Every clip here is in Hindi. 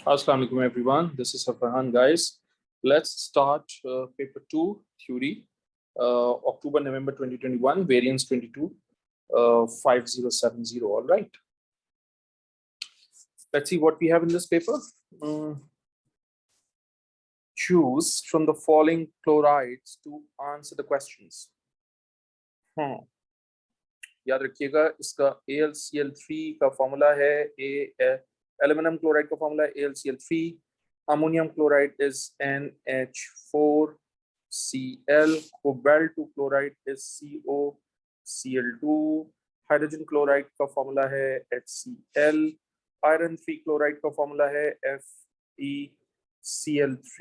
Assalamu alaikum everyone. This is Farhan, guys. Let's start paper 2 theory, October November 2021, variance 22 5070. All right. Let's see what we have in this paper. Choose from the following chlorides to answer the questions. याद रखिएगा इसका AlCl3 का फॉर्मूला है एल्युमिनियम क्लोराइड का फॉर्मूला है AlCl3, ammonium chloride is NH4Cl, cobalt chloride is COCl2, hydrogen chloride का फॉर्मूला है HCl, आयरन 3 क्लोराइड का फॉर्मूला है FeCl3,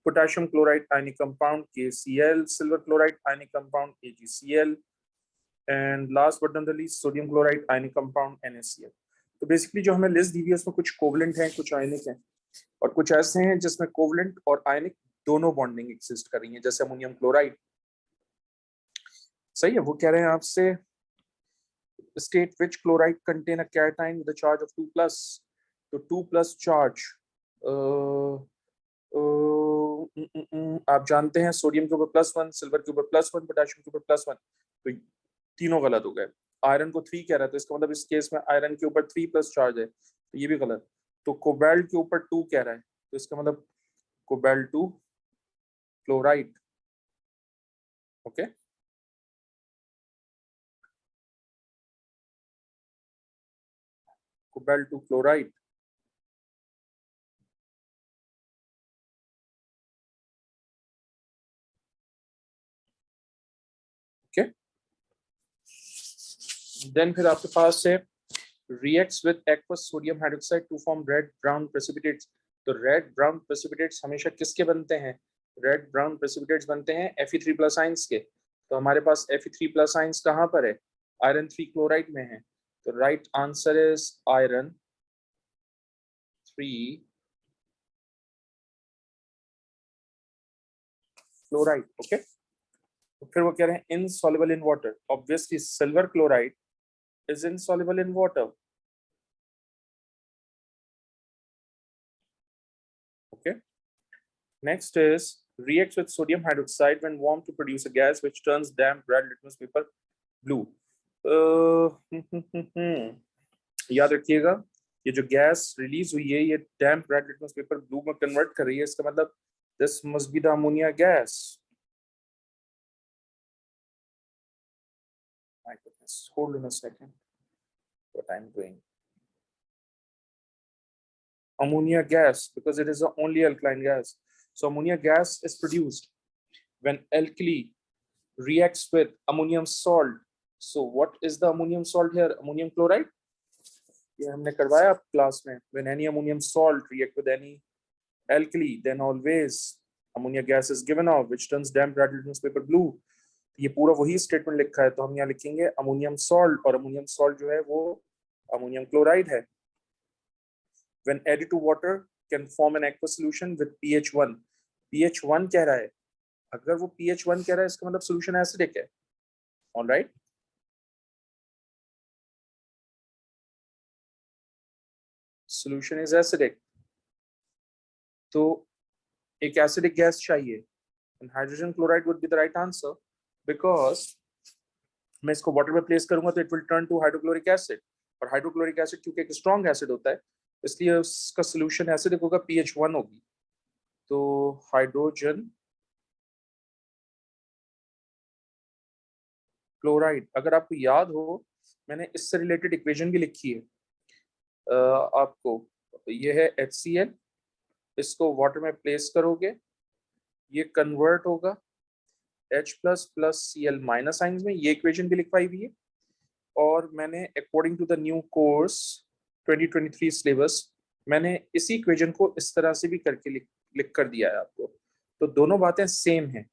potassium chloride ionic compound KCl, silver chloride ionic compound AgCl, and last but not the least sodium chloride ionic compound NaCl। तो बेसिकली जो हमें लिस्ट दी हुई है उसमें कुछ कोवलेंट हैं, कुछ आयनिक हैं और कुछ ऐसे हैं जिसमें कोवलेंट और आयनिक दोनों बॉन्डिंग एग्जिस्ट कर रही है, जैसे अमोनियम क्लोराइड। सही है। वो कह रहे हैं आपसे state which chloride contain a cation with a charge of 2+। तो 2+ चार्ज आप जानते हैं सोडियम के ऊपर +1, सिल्वर के ऊपर +1, पोटेशियम के ऊपर +1, तो तीनों गलत हो गए। आयरन को 3 कह रहा है तो इसका मतलब इस केस में आयरन के ऊपर 3+ चार्ज है, तो ये भी गलत। तो कोबाल्ट के ऊपर 2 कह रहा है तो इसका मतलब cobalt chloride. Okay, cobalt chloride. Okay, then फिर आपके पास है reacts with aqueous sodium hydroxide to form red brown precipitates। तो रेड ब्राउन प्रेसिपिटेट्स हमेशा किसके बनते हैं? रेड ब्राउन प्रेसिपिटेट्स बनते हैं Fe3+ आयंस के। तो हमारे पास Fe3+ आयंस कहां पर है? आयरन 3 क्लोराइड में है। तो right answer is iron 3 chloride. Okay, तो फिर वो कह रहे हैं insoluble in water. Obviously silver chloride is insoluble in water. Okay. Next is reacts with sodium hydroxide when warmed to produce a gas which turns damp red litmus paper blue. याद रखिएगा ये जो गैस रिलीज हुई है ये डैम्प रेड लिटमस पेपर ब्लू में कन्वर्ट कर रही है। इसका मतलब this must be the ammonia gas. My goodness, hold on a second. What I'm doing? Ammonia gas, because it is the only alkaline gas. So ammonia gas is produced when alkali reacts with ammonium salt. So what is the ammonium salt here? Ammonium chloride. ये हमने करवाया क्लास में। When any ammonium salt react with any alkali, then always ammonia gas is given off, which turns damp red litmus paper blue. ये पूरा वही स्टेटमेंट लिखा है, तो हम यहाँ लिखेंगे अमोनियम सॉल्ट, और अमोनियम सॉल्ट जो है वो अमोनियम क्लोराइड है। When added to water can form an aqueous solution with pH1. pH1 कह रहा है, अगर वो pH1 कह रहा है इसका मतलब सोल्यूशन एसिडिक है। ऑलराइट, सोल्यूशन इज एसिडिक, तो एक एसिडिक गैस चाहिए। And hydrogen chloride would be the right answer, because मैं इसको वाटर में प्लेस करूंगा तो it will turn to hydrochloric acid, और हाइड्रोक्लोरिक एसिड क्योंकि एक स्ट्रॉन्ग एसिड होता है इसलिए उसका सोल्यूशन एसिडिक होगा, pH1 होगी। तो हाइड्रोजन क्लोराइड, अगर आपको याद हो मैंने इससे रिलेटेड इक्वेशन भी लिखी है आपको। ये है HCl, इसको वाटर में प्लेस करोगे ये कन्वर्ट होगा H+ + Cl- आइंस में। ये इक्वेशन भी लिखवाई हुई है, और मैंने according to the new course 2023 syllabus मैंने इसी इक्वेशन को इस तरह से भी करके लिख कर दिया है आपको। तो दोनों बातें सेम हैं,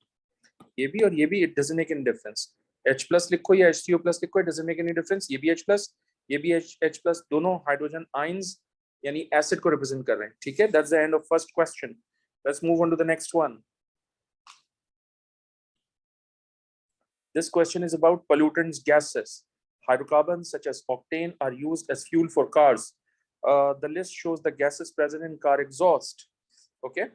ये भी और ये भी। It doesn't make any difference. H+ लिखो या HCO+ लिखो, it doesn't make any difference. ये भी H+, ये भी H+, दोनों हाइड्रोजन आयंस यानी एसिड को रिप्रेजेंट कर रहे हैं। ठीक है, that's the end of first question. Let's move on to the next one. This question is about pollutants gases. Hydrocarbons such as octane are used as fuel for cars. The list shows the gases present in car exhaust. Okay.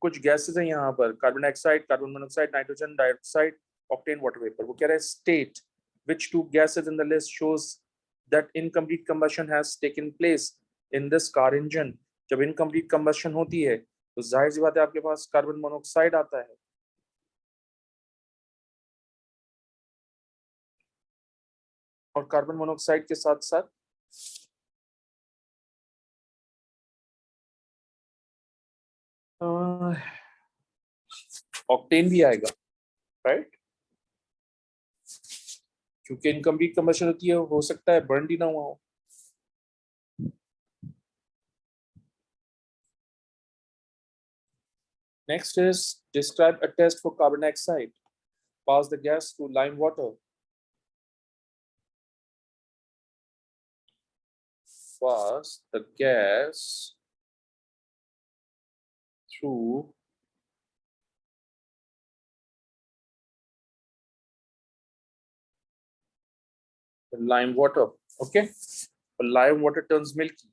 कुछ गैसेस हैं यहाँ पर, carbon dioxide, carbon monoxide, nitrogen dioxide, octane, water vapour. वो कह रहा है state which two gases in the list shows that incomplete combustion has taken place in this car engine. जब incomplete combustion होती है तो जाहिर सी बात है आपके पास कार्बन मोनोऑक्साइड आता है. और कार्बन मोनोऑक्साइड के साथ साथ ऑक्टेन भी आएगा, राइट? क्योंकि इनकम्प्लीट कंबशन होती है, हो सकता है बर्न भी ना हुआ हो. Next is describe a test for carbon dioxide. Pass the gas through lime water. Pass the gas through the lime water. Okay, the lime water turns milky.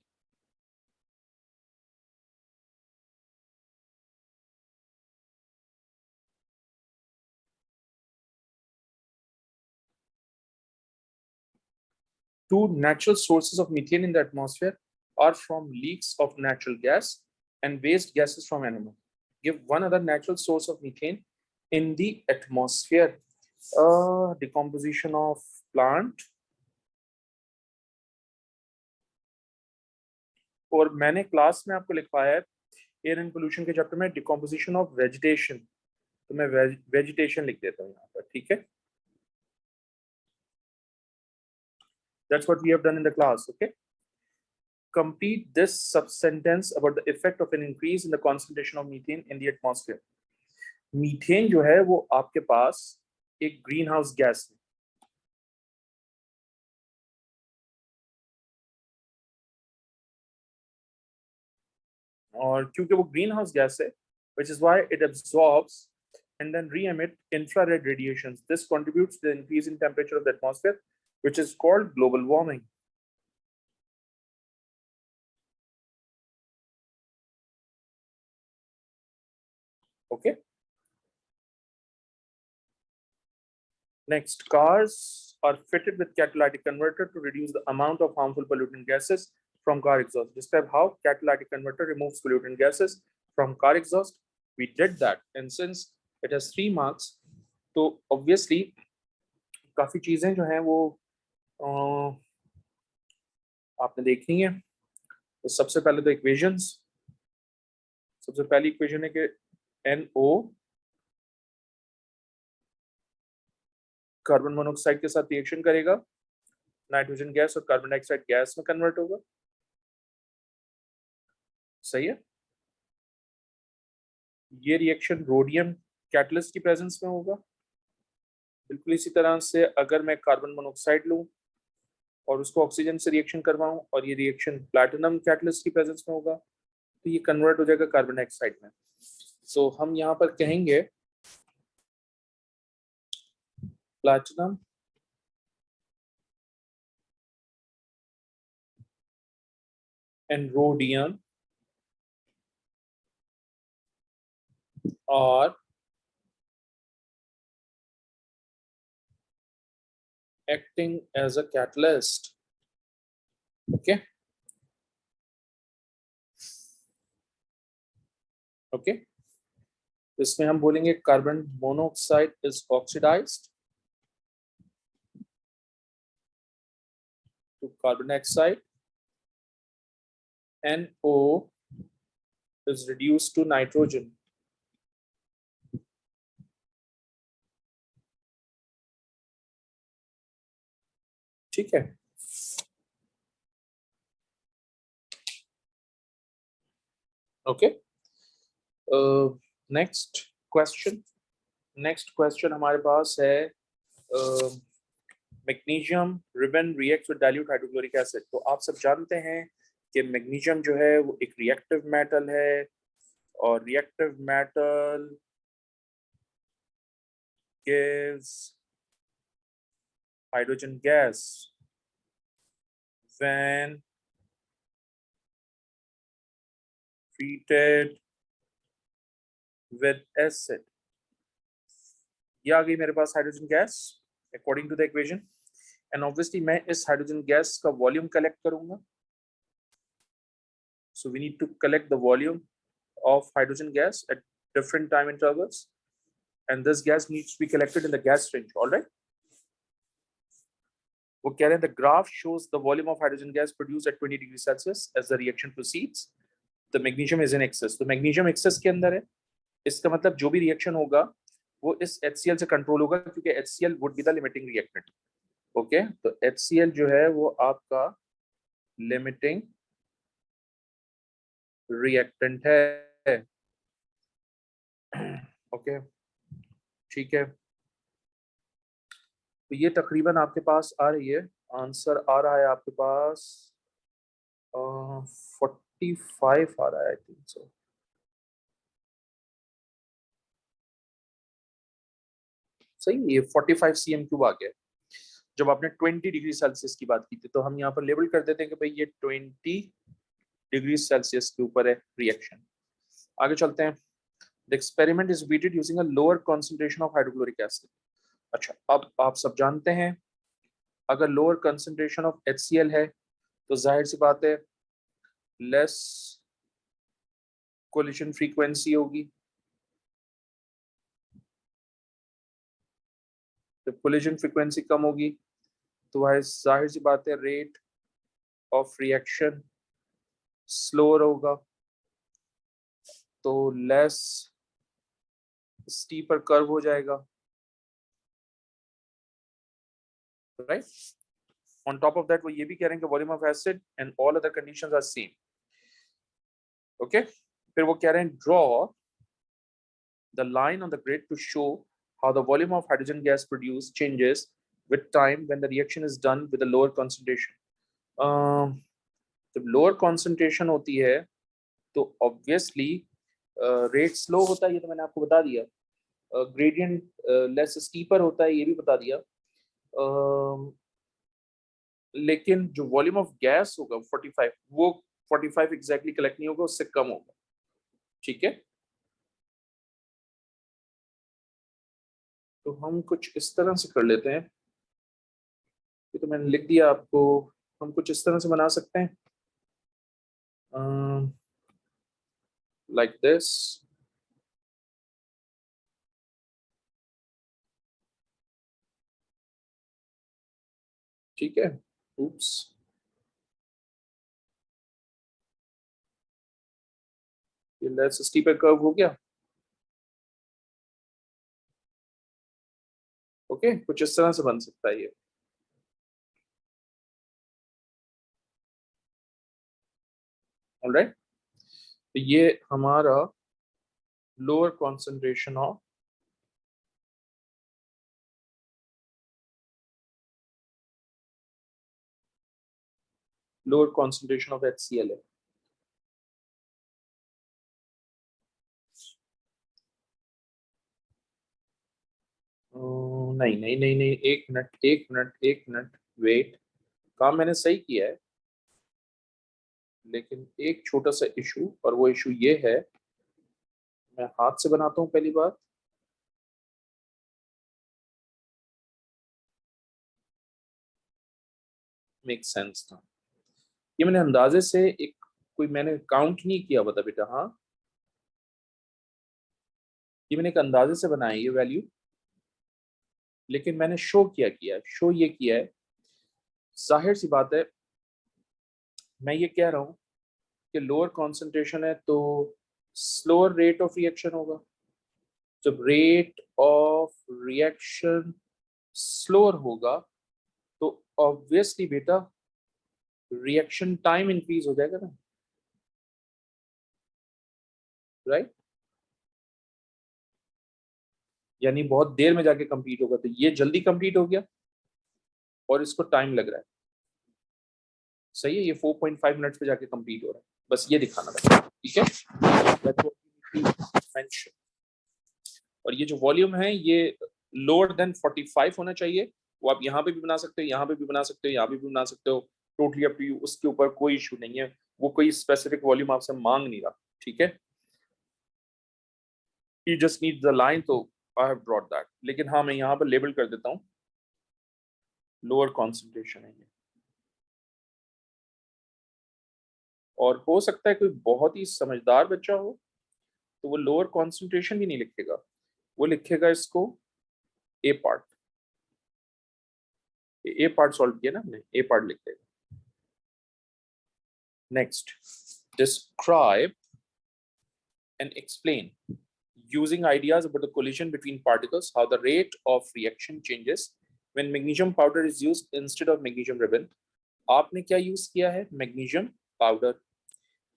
Two natural sources of methane in the atmosphere are from leaks of natural gas and waste gases from animals. Give one other natural source of methane in the atmosphere. Decomposition of plant. और मैंने क्लास में आपको लिखवाया है एयर एंड पोल्यूशन के चैप्टर में डिकम्पोजिशन ऑफ वेजिटेशन, तो मैं वेजिटेशन लिख देता हूँ यहाँ पर, ठीक है? That's what we have done in the class, okay? Complete this sub-sentence about the effect of an increase in the concentration of methane in the atmosphere. Methane जो है वो आपके पास एक ग्रीन हाउस गैस है. और क्योंकि वो ग्रीन हाउस गैस है, which is why it absorbs and then re-emit infrared radiations. This contributes to the increase in temperature of the atmosphere, which is called global warming. Okay. Next, cars are fitted with catalytic converter to reduce the amount of harmful pollutant gases from car exhaust. Describe how catalytic converter removes pollutant gases from car exhaust. We did that, and since it has 3 marks, तो obviously काफी चीजें जो हैं वो आपने देखनी है. तो सबसे पहले तो इक्वेशंस. सबसे पहली इक्वेशन है कि NO कार्बन मोनोऑक्साइड के साथ रिएक्शन करेगा, नाइट्रोजन गैस और कार्बन डाइऑक्साइड गैस में कन्वर्ट होगा. सही है. ये रिएक्शन रोडियम कैटलिस्ट की प्रेजेंस में होगा. बिल्कुल इसी तरह से अगर मैं कार्बन मोनोऑक्साइड लूं और उसको ऑक्सीजन से रिएक्शन करवाऊं और ये रिएक्शन प्लैटिनम कैटलिस्ट की प्रेजेंस में होगा, तो ये कन्वर्ट हो जाएगा कार्बन डाइऑक्साइड में. तो हम यहाँ पर कहेंगे platinum and rhodium are acting as a catalyst. Okay. Okay. इसमें हम बोलेंगे carbon monoxide is oxidised to carbon dioxide. NO is reduced to nitrogen. ठीक है. ओके. नेक्स्ट क्वेश्चन हमारे पास है magnesium ribbon reacts with dilute hydrochloric acid. तो आप सब जानते हैं कि मैग्नीशियम जो है वो एक रिएक्टिव मेटल है और reactive metal gives hydrogen gas when treated with acid, ये आ गई मेरे पास hydrogen gas according to the equation. And obviously मैं इस हाइड्रोजन गैस का वॉल्यूम कलेक्ट करूंगा। So we need to collect the volume of hydrogen gas at different time intervals and this gas needs to be collected in the gas range. Alright, वो कह रहे हैं the graph shows the volume of hydrogen gas produced at 20 degree Celsius as the reaction proceeds. The magnesium is in excess, तो मैग्नीशियम एक्सेस के अंदर है, इसका मतलब जो भी रिएक्शन होगा वो इस HCl से कंट्रोल होगा क्योंकि HCl would be the limiting reactant. Okay, तो HCl जो है वो आपका लिमिटिंग रिएक्टेंट है। ओके, ठीक है, तो ये तकरीबन आपके पास आ रही है, आंसर आ रहा है आपके पास 45 आ रहा है आई थिंक सो। सही, ये 45 cm³ आ गया। जब आपने 20 डिग्री सेल्सियस की बात की थी तो हम यहाँ पर लेबल कर देते हैं कि भाई ये 20 डिग्री सेल्सियस के ऊपर है रिएक्शन। आगे चलते हैं। The experiment is repeated using a lower concentration of hydrochloric acid. अच्छा, अब आप सब जानते हैं अगर लोअर कंसंट्रेशन ऑफ HCl है तो जाहिर सी बात है लेस कोलिशन फ्रीक्वेंसी होगी। जब कोलिशन फ्रीक्वेंसी कम होगी तो वह जाहिर सी बात है रेट ऑफ रिएक्शन स्लोअर होगा, तो लेस स्टीपर कर्व हो जाएगा। Right, on top of that वो ये भी कह रहे हैं कि volume of acid and all other conditions are same. Okay, फिर वो कह रहे हैं draw the line on the grid to show how the volume of hydrogen gas produced changes with time when the reaction is done with a lower concentration. जब lower concentration होती है तो obviously rate slow होता है, ये तो मैंने आपको बता दिया। gradient less steeper होता है, ये भी बता दिया। लेकिन जो वॉल्यूम ऑफ गैस होगा 45, वो 45 एग्जैक्टली कलेक्ट नहीं होगा, उससे कम होगा। ठीक है, तो हम कुछ इस तरह से कर लेते हैं, ये तो मैंने लिख दिया आपको। हम कुछ इस तरह से बना सकते हैं लाइक दिस। ठीक है, oops, ये लेस स्टीपर कर्व हो गया। ओके, कुछ इस तरह से बन सकता है ये। ऑलराइट, तो ये हमारा लोअर कॉन्सेंट्रेशन ऑफ HCl है। नहीं नहीं नहीं नहीं, एक मिनट एक मिनट एक मिनट, वेट, काम मैंने सही किया है लेकिन एक छोटा सा इशू, और वो इशू ये है, मैं हाथ से बनाता हूँ पहली बात। मेक सेंस था, ये मैंने अंदाजे से एक कोई मैंने काउंट नहीं किया बता बेटा। हाँ, ये मैंने एक अंदाजे से बनाया ये वैल्यू, लेकिन मैंने शो शो ये किया है। जाहिर सी बात है मैं ये कह रहा हूँ कि लोअर कॉन्सेंट्रेशन है तो स्लोअर रेट ऑफ रिएक्शन होगा। जब रेट ऑफ रिएक्शन स्लोअर होगा तो ऑब्वियसली बेटा रिएक्शन टाइम इंक्रीज हो जाएगा ना। राइट, यानी बहुत देर में जाके कंप्लीट होगा, तो ये जल्दी कंप्लीट हो गया और इसको टाइम लग रहा है। सही है, ये 4.5 मिनट्स पे जाके कंप्लीट हो रहा है, बस ये दिखाना था। ठीक है, और ये जो वॉल्यूम है ये लोअर देन 45 होना चाहिए। वो आप यहाँ पे भी बना सकते हो, यहाँ पे भी बना सकते हो, यहाँ पे भी बना सकते हो, टोटली अप टू यू, उसके ऊपर कोई इशू नहीं है। वो कोई स्पेसिफिक वॉल्यूम आपसे मांग नहीं रहा। ठीक है, you just need the line, तो I have brought that। लेकिन हाँ मैं यहाँ पर लेबल कर देता हूँ, लोअर कॉन्सेंट्रेशन है ये। और हो सकता है कोई बहुत ही समझदार बच्चा हो तो वो लोअर कॉन्सेंट्रेशन भी नहीं लिखेगा, वो लिखेगा इसको ए पार्ट। ए पार्ट सॉल्व किया ना हमने, ए पार्ट लिख देगा। Next, describe and explain using ideas about the collision between particles how the rate of reaction changes when magnesium powder is used instead of magnesium ribbon। आपने क्या यूज किया है? Magnesium powder.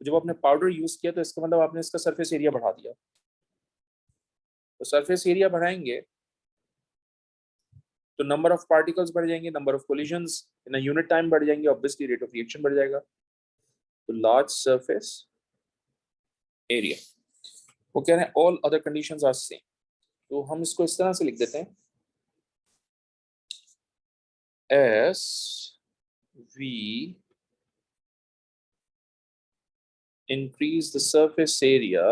जब आपने पाउडर यूज किया तो इसका मतलब आपने इसका सरफेस एरिया बढ़ा दिया। तो सरफेस एरिया बढ़ाएंगे तो नंबर ऑफ पार्टिकल्स बढ़ जाएंगे, number of collisions in a unit time बढ़ जाएंगे, ऑब्वियसली रेट ऑफ रिएक्शन बढ़ जाएगा। तो लार्ज सरफेस एरिया, वो कह रहे हैं all other conditions are same. तो हम इसको इस तरह से लिख देते हैं, as we increase the surface area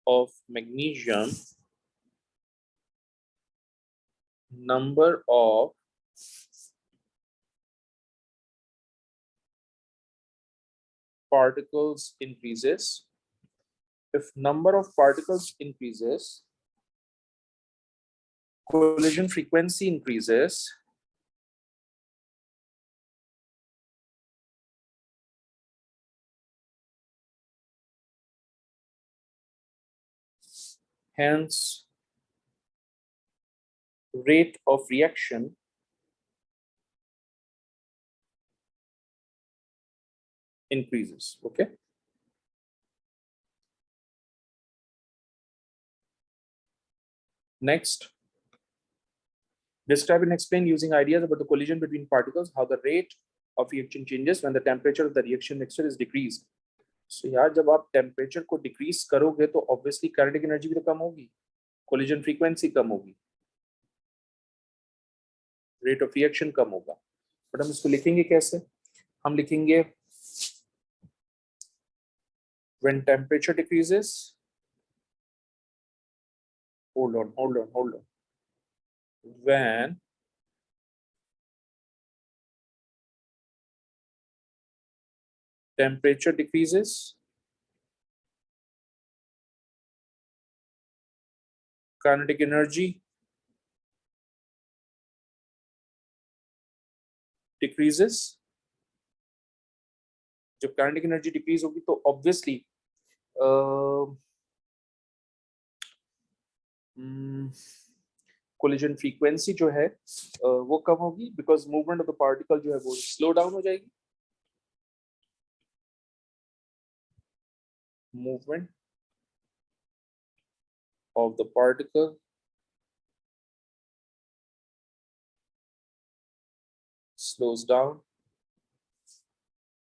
of magnesium, number of particles increases। If number of particles increases, collision frequency increases, hence rate of reaction increases। Okay, next, describe and explain using ideas about the collision between particles how the rate of reaction changes when the temperature of the reaction mixture is decreased। So यार जब आप टेम्परेचर को डिक्रीज करोगे तो ऑब्वियसली काइनेटिक एनर्जी भी तो कम होगी, कोलिजन फ्रीक्वेंसी कम होगी, रेट ऑफ रिएक्शन कम होगा। बट हम इसको लिखेंगे कैसे? हम लिखेंगे when temperature decreases, hold on, when temperature decreases, kinetic energy decreases। जब काइनेटिक एनर्जी डिक्रीज होगी तो ऑब्वियसली कोलिजन फ्रीक्वेंसी जो है वो कम होगी, because movement of the particle जो है वो स्लो डाउन हो जाएगी। Movement of the particle slows down,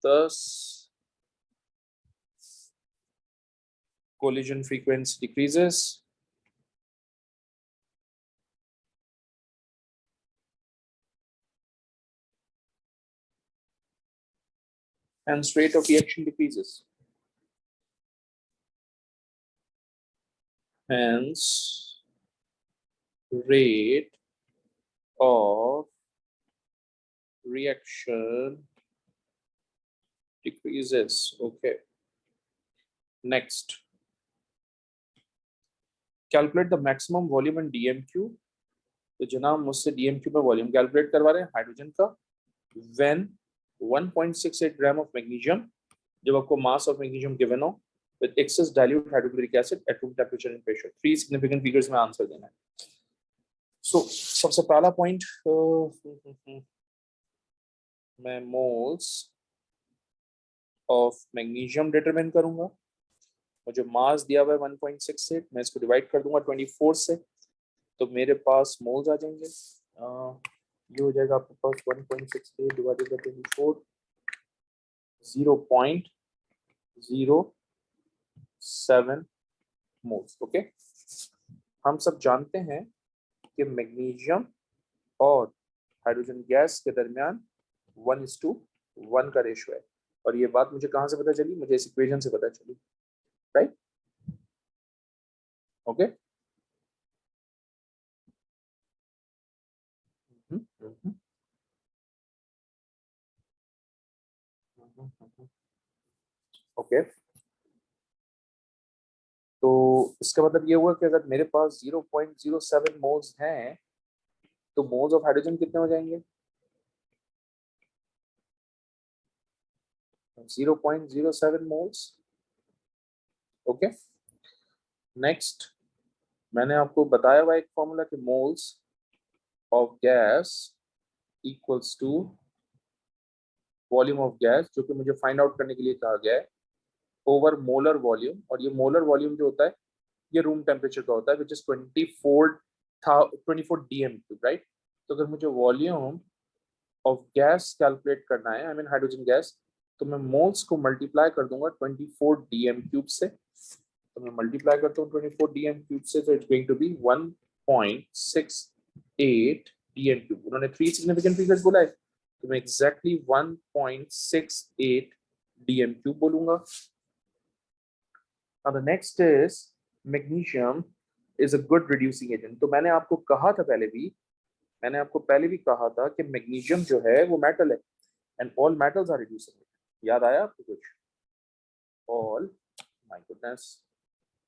thus collision frequency decreases, hence rate of reaction decreases, hence rate of reaction decreases। Okay, next, calculate the maximum volume in DMQ। तो जनाब मुझसे DMQ में वॉल्यूम कैलकुलेट करवा रहे हैं हाइड्रोजन का, when 1.68 ग्राम ऑफ मैग्नीशियम, जब आपको मास ऑफ मैग्नीशियम गिवन हो with excess dilute hydrochloric acid at room temperature and pressure। 3 significant figures में आंसर देना है। So सबसे पहला पॉइंट, मैं मोल्स ऑफ मैग्नीशियम डिटरमिन करूंगा। मुझे मास दिया हुआ है 1.68, मैं इसको डिवाइड कर दूंगा 24 से, तो मेरे पास मोल्स आ जाएंगे। ये हो जाएगा आपके पास 1.68 डिवाइडेड बाय 24, 0.07 मोल्स। ओके, हम सब जानते हैं कि मैग्नीशियम और हाइड्रोजन गैस के दरमियान 1:1 का रेशियो है। और ये बात मुझे कहाँ से पता चली? मुझे इस इक्वेशन से पता चली, राइट? ओके। ओके, तो इसका मतलब ये हुआ कि अगर मेरे पास 0.07 मोल्स हैं तो मोल्स ऑफ हाइड्रोजन कितने हो जाएंगे? 0.07 मोल्स। ओके, नेक्स्ट मैंने आपको बताया हुआ एक फॉर्मूला कि moles of gas equals to volume of gas, जो कि मुझे फाइंड आउट करने के लिए कहा गया है, ओवर मोलर वॉल्यूम। और ये मोलर वॉल्यूम जो होता है ये रूम टेम्परेचर का होता है, which is 24 DM cube, right? तो अगर मुझे वॉल्यूम ऑफ गैस कैलकुलेट करना है, आई मीन हाइड्रोजन गैस, तो मैं मोल्स को मल्टीप्लाई कर दूंगा 24 डीएम क्यूब से। तो मैं मल्टीप्लाई करता हूँ 24 डीएम क्यूब से, तो it's going to be 1.68 dm cube. उन्होंने 3 सिग्निफिकेंट फिगर्स बोला है, तो मैं एग्जैक्टली 1.68 डीएम क्यूब बोलूंगा। Now the next is magnesium is a good reducing agent। तो मैंने आपको कहा था पहले भी कहा था कि मैग्नीशियम जो है वो मेटल है, and all metals are reducing. याद आया आपको कुछ? All, my goodness,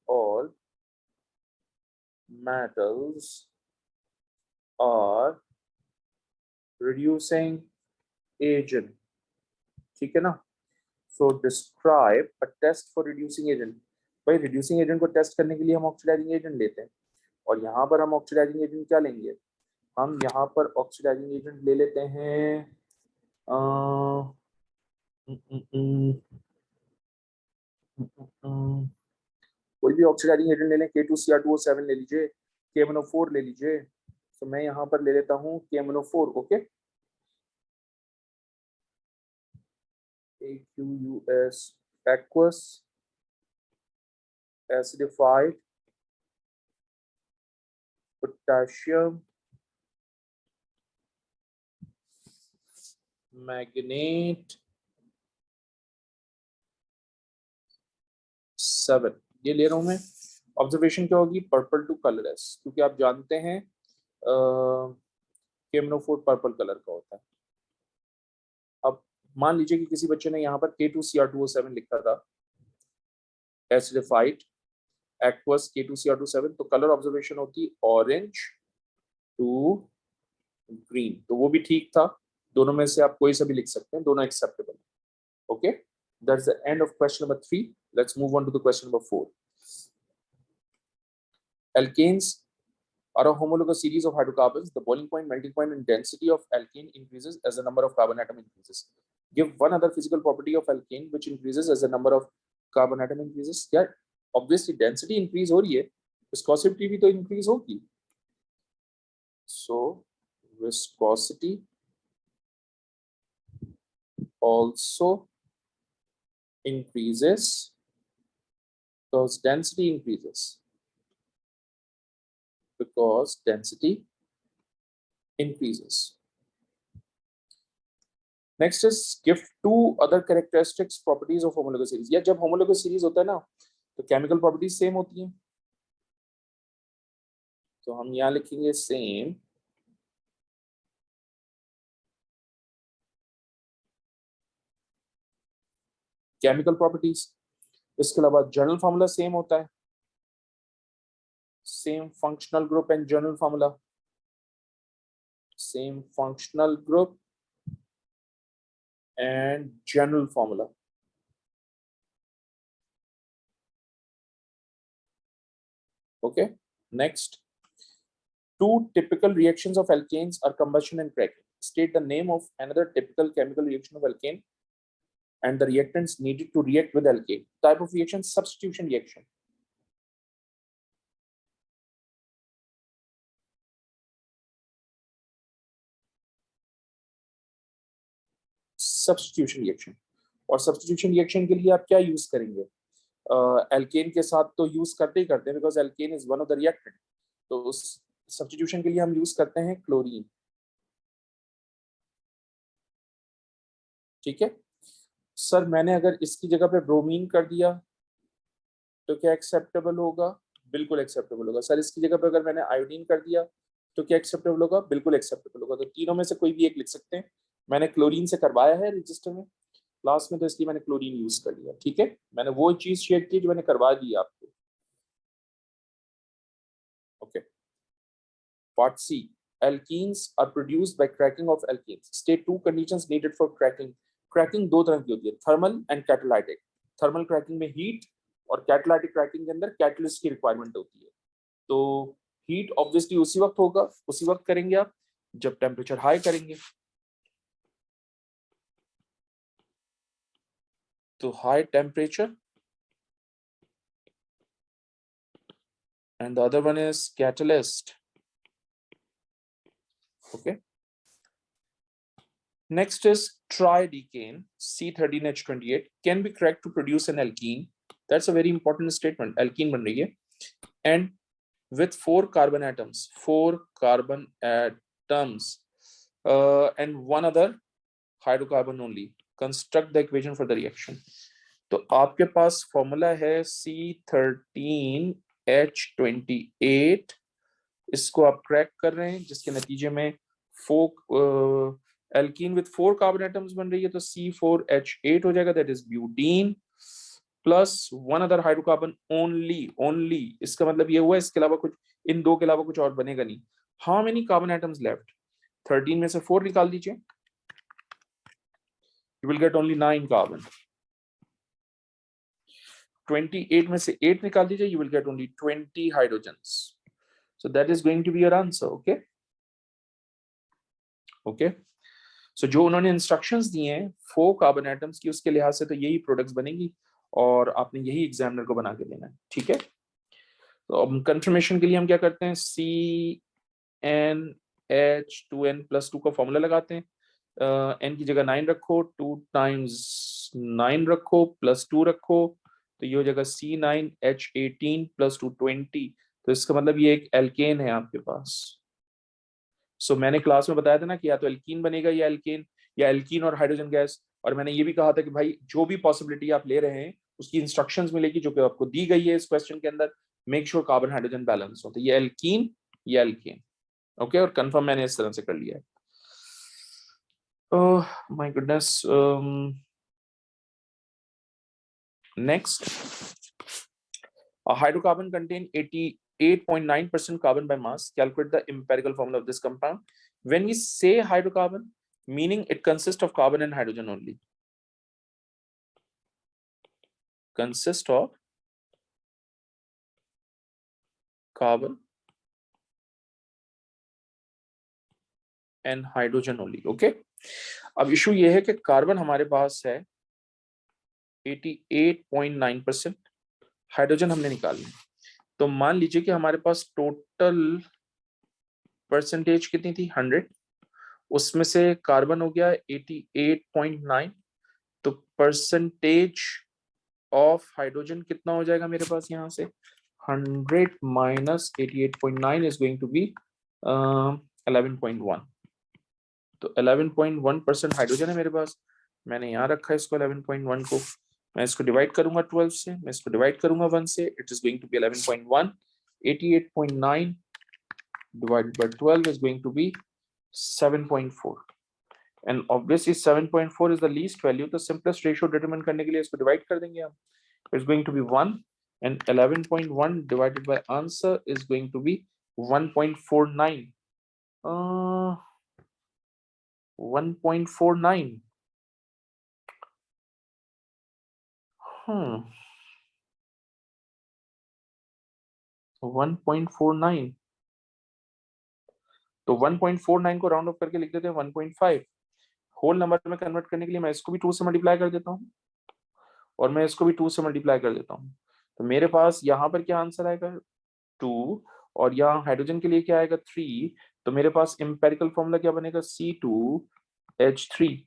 all metals are reducing agent, ठीक है ना? So describe a test for reducing agent। भाई रिड्यूसिंग एजेंट को टेस्ट करने के लिए हम ऑक्सीडाइजिंग एजेंट लेते हैं, और यहाँ पर हम ऑक्सीडाइजिंग एजेंट क्या लेंगे? हम यहाँ पर ऑक्सीडाइजिंग एजेंट ले लेते हैं अ, कोई भी ऑक्सीडाइजिंग एजेंट ले लें, K2Cr2O7 ले लीजिए, KMnO4 ले लीजिए। तो मैं यहाँ पर ले लेता हूँ KMnO4। Okay, AQUS, aqueous acidified potassium magnet 7, ये ले रहा हूं मैं। ऑब्जर्वेशन क्या होगी? पर्पल टू कलरलेस, क्योंकि आप जानते हैं KMnO4 पर्पल कलर का होता है। अब मान लीजिए कि किसी बच्चे ने यहाँ पर K2Cr2O7 लिखा था, एसिडिफाइड एक्वस K2Cr2O7, तो कलर ऑब्जर्वेशन होती ऑरेंज टू ग्रीन, तो वो भी ठीक था। दोनों में से आप कोई सा भी लिख सकते हैं, दोनों एक्सेप्टेबल है। Okay, that's the end of question number 3. Let's move on to the question number 4. Alkanes are a homologous series of hydrocarbons. The boiling point, melting point, and density of alkane increases as the number of carbon atom increases. Give one other physical property of alkane which increases as the number of carbon atom increases. Yeah, obviously density increase हो रही है, viscosity भी तो increase होगी. So viscosity also increases because density increases. Because density increases. Next is give two other characteristics properties of homologous series। या जब homologous series होता है ना, तो chemical properties same होती हैं, तो हम यहाँ लिखेंगे same chemical properties। इसके अलावा जनरल फार्मूला सेम होता है, same functional group and general formula, same functional group and general formula। Okay, next, two typical reactions of alkanes are combustion and cracking। State the name of another typical chemical reaction of alkane and the reactants needed to react with alkane। Type of reaction, substitution reaction। Substitution reaction, और सब्स्टिट्यूशन रिएक्शन के लिए आप क्या यूज करेंगे? एल्केन के साथ तो यूज करते ही करते हैं, because alkane is one of the reactant. तो उस सब्स्टिट्यूशन के लिए हम यूज करते हैं क्लोरीन, ठीक है? सर मैंने अगर इसकी जगह पे ब्रोमीन कर दिया तो क्या एक्सेप्टेबल होगा? बिल्कुल एक्सेप्टेबल होगा। सर इसकी जगह पे अगर मैंने आयोडीन कर दिया तो क्या एक्सेप्टेबल होगा? बिल्कुल एक्सेप्टेबल होगा। तो तीनों में से कोई भी एक लिख सकते हैं। मैंने क्लोरीन से करवाया है रजिस्टर में क्लास में, तो इसलिए मैंने क्लोरीन यूज कर लिया। ठीक है, मैंने वो चीज शेयर की जो मैंने करवा दी आपको। Okay, part C, alkenes are produced by cracking of alkenes. State two conditions needed for cracking. Cracking दो तरह की होती है, thermal and catalytic. Thermal cracking में हीट, और कैटालाइटिक क्रैकिंग के अंदर कैटलिस्ट की रिक्वायरमेंट होती है। तो हीट ऑब्वियसली उसी वक्त होगा, उसी वक्त करेंगे आप जब टेम्परेचर हाई करेंगे। तो high temperature, and the other one is catalyst. Okay, next is tridecane C13H28 can be cracked to produce an alkene. That's a very important statement. Alkene बन रही है, and with 4 carbon atoms, 4 carbon atoms and one other hydrocarbon only. Construct the equation for the reaction. तो आपके पास फॉर्मूला है C13H28, इसको आप क्रैक कर रहे हैं जिसके नतीजे में एल्कीन विद 4 कार्बन एटम्स बन रही है, तो C4H8 हो जाएगा, that is butene, plus one other hydrocarbon only. इसका मतलब ये हुआ इसके अलावा कुछ, इन दो के अलावा कुछ और बनेगा नहीं। How many carbon atoms left? 13 में से 4 निकाल दीजिए, you will get only 9 carbon. 28 में से 8 निकाल दीजिए, you will get only 20 hydrogens. So that is going to be your answer. Okay, okay. So जो उन्होंने इंस्ट्रक्शंस दिए हैं 4 कार्बन एटम्स की, उसके लिहाज से तो यही प्रोडक्ट्स बनेंगी और आपने यही एग्जामिनर को बना के देना है। ठीक है, तो अब कंफर्मेशन के लिए हम क्या करते हैं, CnH2n+2 का फॉर्मूला लगाते हैं। n की जगह 9 रखो, 2 टाइम्स 9 रखो, प्लस 2 रखो, तो ये हो जाएगा C9H18+2 20। तो इसका मतलब ये एक एल्केन है आपके पास। सो मैंने क्लास में बताया था ना कि या तो एल्कीन बनेगा या एल्केन, या एल्कीन और हाइड्रोजन गैस। और मैंने ये भी कहा था कि भाई जो भी पॉसिबिलिटी आप ले रहे हैं उसकी इंस्ट्रक्शंस मिलेगी जो कि आपको दी गई है इस क्वेश्चन के अंदर। Make sure carbon hydrogen balance हो, तो ये एल्कीन या एल्केन। ओके, और कंफर्म मैंने इस तरह से कर लिया है। Oh my goodness. Next, a hydrocarbon contain 88.9% carbon by mass. Calculate the empirical formula of this compound. When we say hydrocarbon, meaning it consists of carbon and hydrogen only. Consist of carbon and hydrogen only. Okay. अब इशू ये है कि कार्बन हमारे पास है 88.9%, हाइड्रोजन हमने निकालना है। तो मान लीजिए कि हमारे पास टोटल परसेंटेज कितनी थी, 100, उसमें से कार्बन हो गया 88.9, तो परसेंटेज ऑफ हाइड्रोजन कितना हो जाएगा मेरे पास यहाँ से, 100 minus 88.9 is going to be 11.1। तो 11.1% हाइड्रोजन है मेरे पास, मैंने यहाँ रखा है इसको 11.1 को। मैं इसको डिवाइड करूंगा 12 से, मैं इसको डिवाइड करूंगा 1 से, it is going to be 11.1। 88.9 divided by 12 is going to be 7.4, and obviously 7.4 is the least value, तो simplest ratio determine करने के लिए इसको divide कर देंगे हम, it's going to be 1, and 11.1 divided by answer is going to be 1.49. 1.49. Hmm. 1.49, तो 1.49 को राउंड ऑफ करके लिख देते हैं 1.5। होल नंबर में कन्वर्ट करने के लिए मैं इसको भी 2 से मल्टीप्लाई कर देता हूँ और मैं इसको भी 2 से मल्टीप्लाई कर देता हूँ। तो मेरे पास यहाँ पर क्या आंसर आएगा, 2, और यहाँ हाइड्रोजन के लिए क्या आएगा, 3। तो मेरे पास एम्पिरिकल फॉर्मूला क्या बनेगा, C2H3।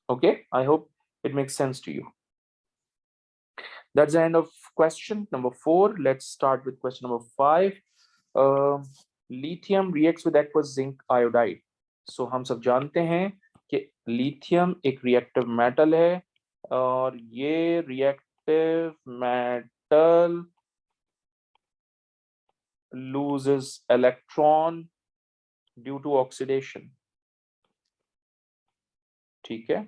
Okay, I hope it makes sense to you. That's the end of question number 4. Let's start with question number 5. Lithium reacts with aqueous zinc iodide. So हम सब जानते हैं कि लिथियम एक रिएक्टिव मेटल है और ये reactive metal loses electron due to oxidation. ठीक है,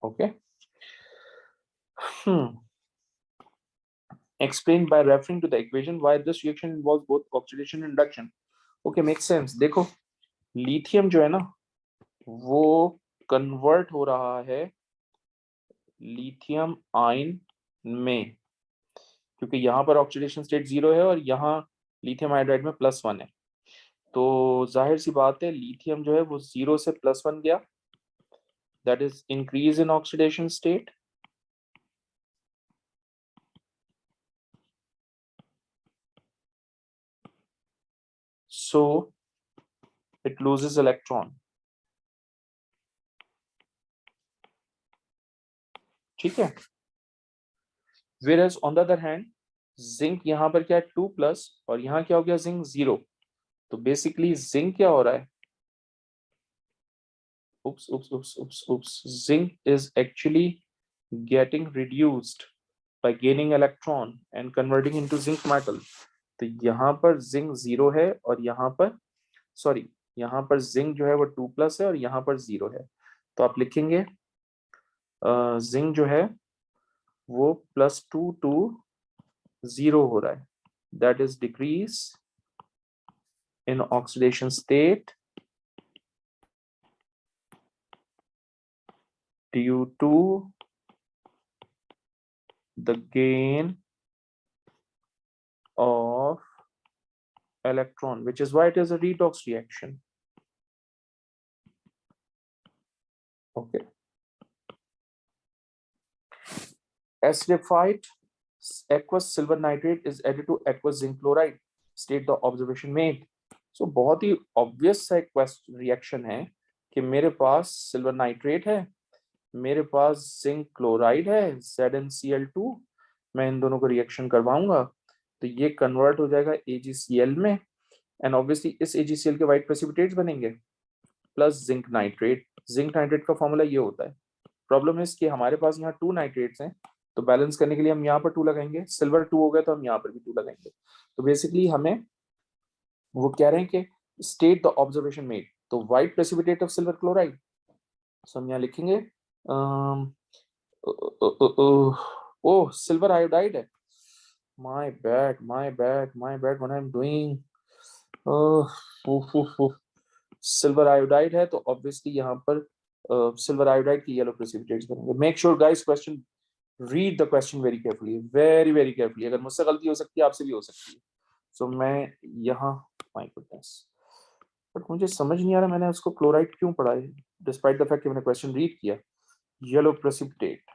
okay. Explain by referring to the equation why this reaction involves both oxidation and reduction. Okay, makes sense. देखो, लिथियम जो है ना, वो कन्वर्ट हो रहा है लिथियम आयन में, क्योंकि यहाँ पर ऑक्सीडेशन स्टेट 0 है और यहाँ लिथियम आयोडाइड में +1 है. तो जाहिर सी बात है, लिथियम जो है वो 0 से +1 गया, that is increase in oxidation state. So it loses electron. ठीक है. Whereas on the other hand, zinc यहाँ पर क्या है 2+ और यहाँ क्या हो गया जिंक 0. तो बेसिकली जिंक क्या हो रहा है, zinc is actually getting reduced by gaining electron and converting into zinc metal. तो यहाँ पर जिंक 0 है और यहाँ पर यहाँ पर जिंक जो है वो 2+ है और यहाँ पर 0 है. तो आप लिखेंगे जिंक जो है वो +2 to 0 हो रहा है, that is decrease in oxidation state due to the gain of electron, which is why it is a redox reaction. Okay. Esterified aqueous silver nitrate is added to aqueous zinc chloride. State the observation made. So बहुत ही obvious सा एक रिएक्शन है कि मेरे पास सिल्वर नाइट्रेट है, मेरे पास जिंक क्लोराइड है ZnCl2. मैं इन दोनों को रिएक्शन करवाऊंगा तो ये कन्वर्ट हो जाएगा AgCl में, एंड ऑब्वियसली इस AgCl के व्हाइट प्रेसिपिटेट्स बनेंगे plus zinc nitrate. Zinc nitrate का फॉर्मूला ये होता है. प्रॉब्लम इज कि हमारे पास यहाँ 2 नाइट्रेट्स हैं, तो बैलेंस करने के लिए हम यहाँ पर 2 लगाएंगे. सिल्वर 2 हो गया तो हम यहाँ पर भी 2 लगाएंगे. तो बेसिकली हमें वो कह रहे हैं कि स्टेट द ऑब्जर्वेशन मेड. तो white precipitate of silver chloride, so हम यहाँ लिखेंगे ओ सिल्वर आयोडाइड है. My bad what I am doing. Silver iodide है तो ऑब्वियसली यहाँ पर सिल्वर आयोडाइड की येलो प्रेसिपिटेट्स बनेंगे. Make sure guys question, read the question very carefully, very carefully. अगर मुझसे गलती हो सकती है आपसे भी हो सकती है. सो मैं यहाँ, माय गुडनेस, बट मुझे समझ नहीं आ रहा मैंने उसको क्लोराइड क्यों पढ़ा है, डिस्पाइट द फैक्ट कि मैंने क्वेश्चन रीड किया. येलो प्रेसिपिटेट,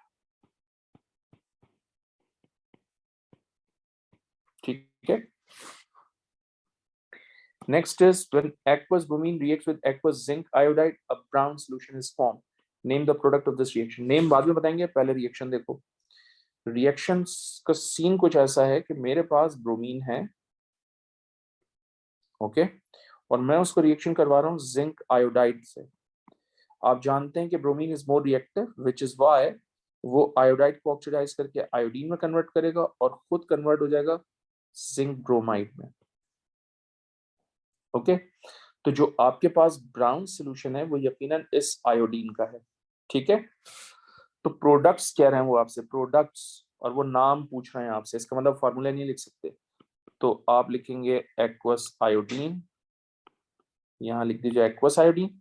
ठीक है. Next is when aqueous bromine reacts with aqueous zinc iodide, a brown solution is formed. Name the product of this reaction. Name बाद में बताएंगे, पहले रिएक्शन देखो. रिएक्शन का सीन कुछ ऐसा है कि मेरे पास ब्रोमीन है, ओके, और मैं उसको रिएक्शन करवा रहा हूँ जिंक आयोडाइड से. आप जानते हैं कि bromine is more reactive, which is why वो आयोडाइड को ऑक्सीडाइज करके आयोडीन में कन्वर्ट करेगा और खुद कन्वर्ट हो जाएगा जिंक ब्रोमाइड में. ओके, तो जो आपके पास ब्राउन सोल्यूशन है वो यकीनन इस आयोडीन का है. ठीक है. तो प्रोडक्ट्स कह रहे हैं वो आपसे, प्रोडक्ट्स, और वो नाम पूछ रहे हैं आपसे. इसका मतलब फॉर्मूला नहीं लिख सकते, तो आप लिखेंगे एक्वस आयोडीन, यहां लिख दीजिए एक्वस आयोडीन.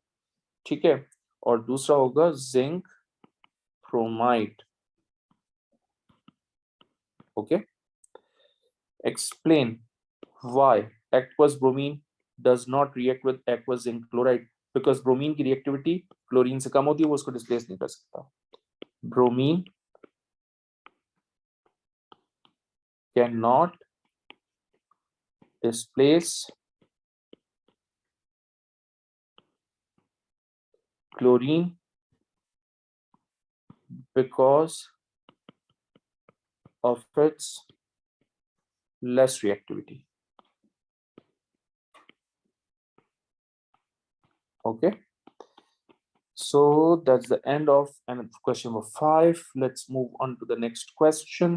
ठीक है. और दूसरा होगा zinc bromide. Okay. Explain why aqueous bromine does not react with aqueous zinc chloride, because bromine की रिएक्टिविटी क्लोरीन से कम होती है, वो उसको डिस्प्लेस नहीं कर सकता. Bromine cannot displace chlorine because of its less reactivity. Okay. So that's the end of question number 5. Let's move on to the next question.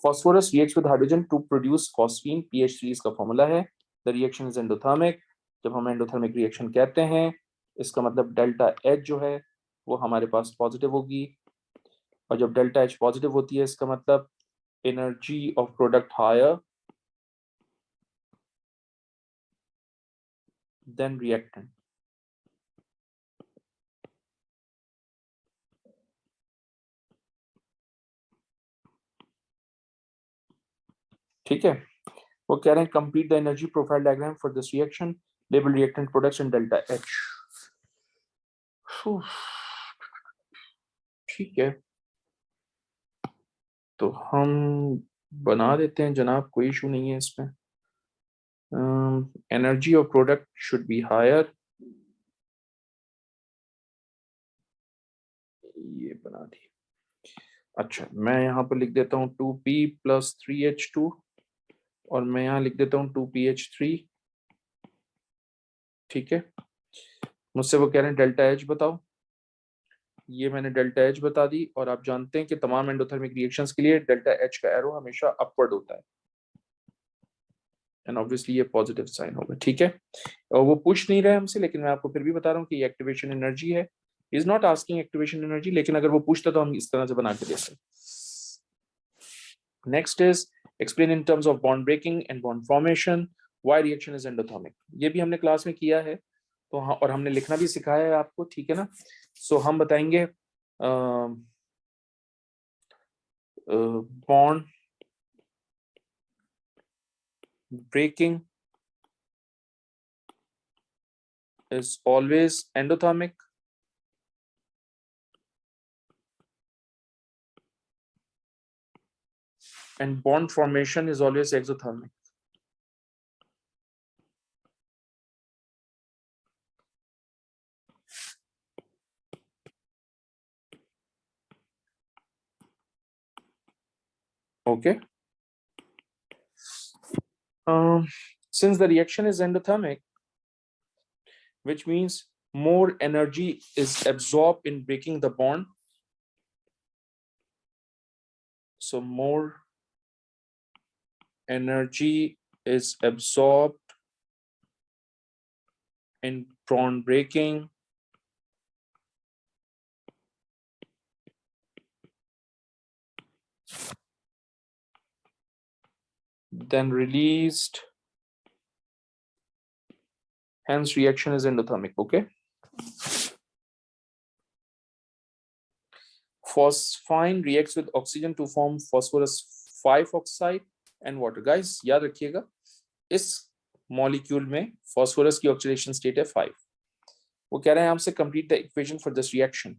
Phosphorus reacts with hydrogen to produce phosphine. pH 3 इसका फॉर्मूला है. The reaction is endothermic. जब हम एंडोथर्मिक रिएक्शन कहते हैं, इसका मतलब डेल्टा H जो है वो हमारे पास पॉजिटिव होगी, और जब डेल्टा H पॉजिटिव होती है इसका मतलब energy of product higher than reactant. ठीक है, वो कह रहे हैं complete the energy profile diagram for this reaction, label reactant products and delta H. ठीक है, तो हम बना देते हैं जनाब, कोई इशू नहीं है इसमें. Energy of product should be higher. ये बना दी. अच्छा, मैं यहाँ पर लिख देता हूँ 2p + 3h2, और मैं यहाँ लिख देता हूँ 2pH3. ठीक है, मुझसे वो कह रहे हैं डेल्टा H बताओ. ये मैंने डेल्टा H बता दी, और आप जानते हैं कि तमाम एंडोथर्मिक रिएक्शंस के लिए डेल्टा H का एरो हमेशा अपवर्ड होता है, एंड ऑब्वियसली ये पॉजिटिव साइन होगा. ठीक है, और वो पूछ नहीं रहे हमसे, लेकिन मैं आपको फिर भी बता रहा हूँ कि ये एक्टिवेशन एनर्जी है. Is not asking activation energy, लेकिन अगर वो पूछता तो हम इस तरह से बना के देते. Next is explain in terms of bond breaking and bond formation why reaction is endothermic. ये भी हमने क्लास में किया है, तो हाँ, और हमने लिखना भी सिखाया है आपको. ठीक है ना. सो हम बताएंगे bond breaking is always endothermic. And bond formation is always exothermic. Okay. Since the reaction is endothermic, which means more energy is absorbed in breaking the bond. So more energy is absorbed in bond breaking than released. Hence reaction is endothermic. Okay. Phosphine reacts with oxygen to form phosphorus 5 oxide and water. Guys, याद रखिएगा, इस मॉलिक्यूल में फास्फोरस की ऑक्सीडेशन स्टेट है 5. वो कह रहे हैं हमसे complete the equation for this reaction.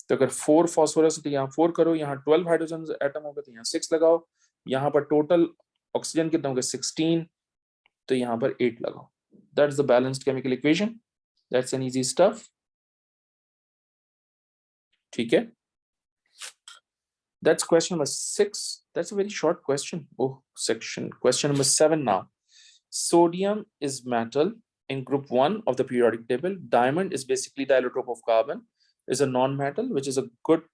तो अगर 4 फास्फोरस तो यहाँ 4 करो, यहाँ 12 हाइड्रोजन एटम होगा तो यहाँ 6 लगाओ, यहाँ पर टोटल ऑक्सीजन कितना होगा 16, तो यहाँ पर 8 लगाओ. That's the balanced chemical equation. That's an easy stuff. ठीक है, that's question number 6. That's a very short question. Oh, section question number 7 now. Sodium is metal in group 1 of the periodic table. Diamond is basically the allotrope of carbon, is a non-metal which is a good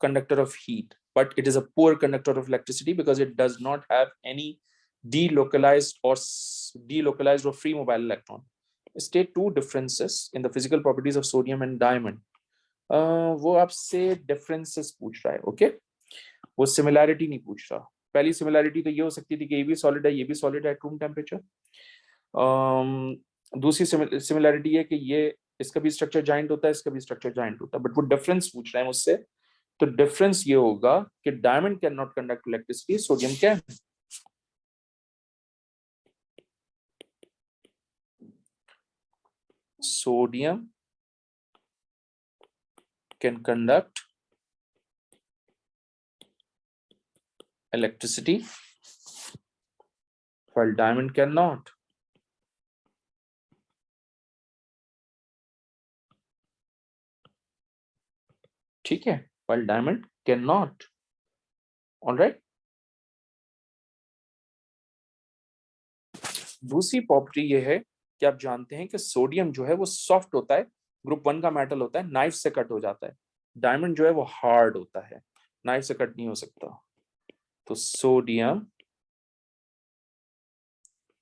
conductor of heat, but it is a poor conductor of electricity because it does not have any delocalized or free mobile electron. State 2 differences in the physical properties of sodium and diamond. वो आपसे differences पूछ रहा है. ओके, वो सिमिलैरिटी नहीं पूछ रहा. पहली सिमिलैरिटी तो ये हो सकती थी कि ये भी सॉलिड है, ये भी सॉलिड है एट रूम टेम्परेचर. दूसरी सिमिलैरिटी है कि ये इसका भी स्ट्रक्चर जॉइंट होता है, इसका भी स्ट्रक्चर जॉइंट होता है, बट वो डिफरेंस पूछ रहे हैं मुझसे. तो डिफरेंस ये होगा कि diamond can not conduct electricity, sodium can. Sodium can conduct electricity while diamond cannot. ठीक है, while diamond cannot. All right. दूसरी प्रॉपर्टी ये है कि आप जानते हैं कि सोडियम जो है वो सॉफ्ट होता है, ग्रुप 1 का मेटल होता है, नाइफ से कट हो जाता है। डायमंड जो है वो हार्ड होता है, नाइफ से कट नहीं हो सकता। तो sodium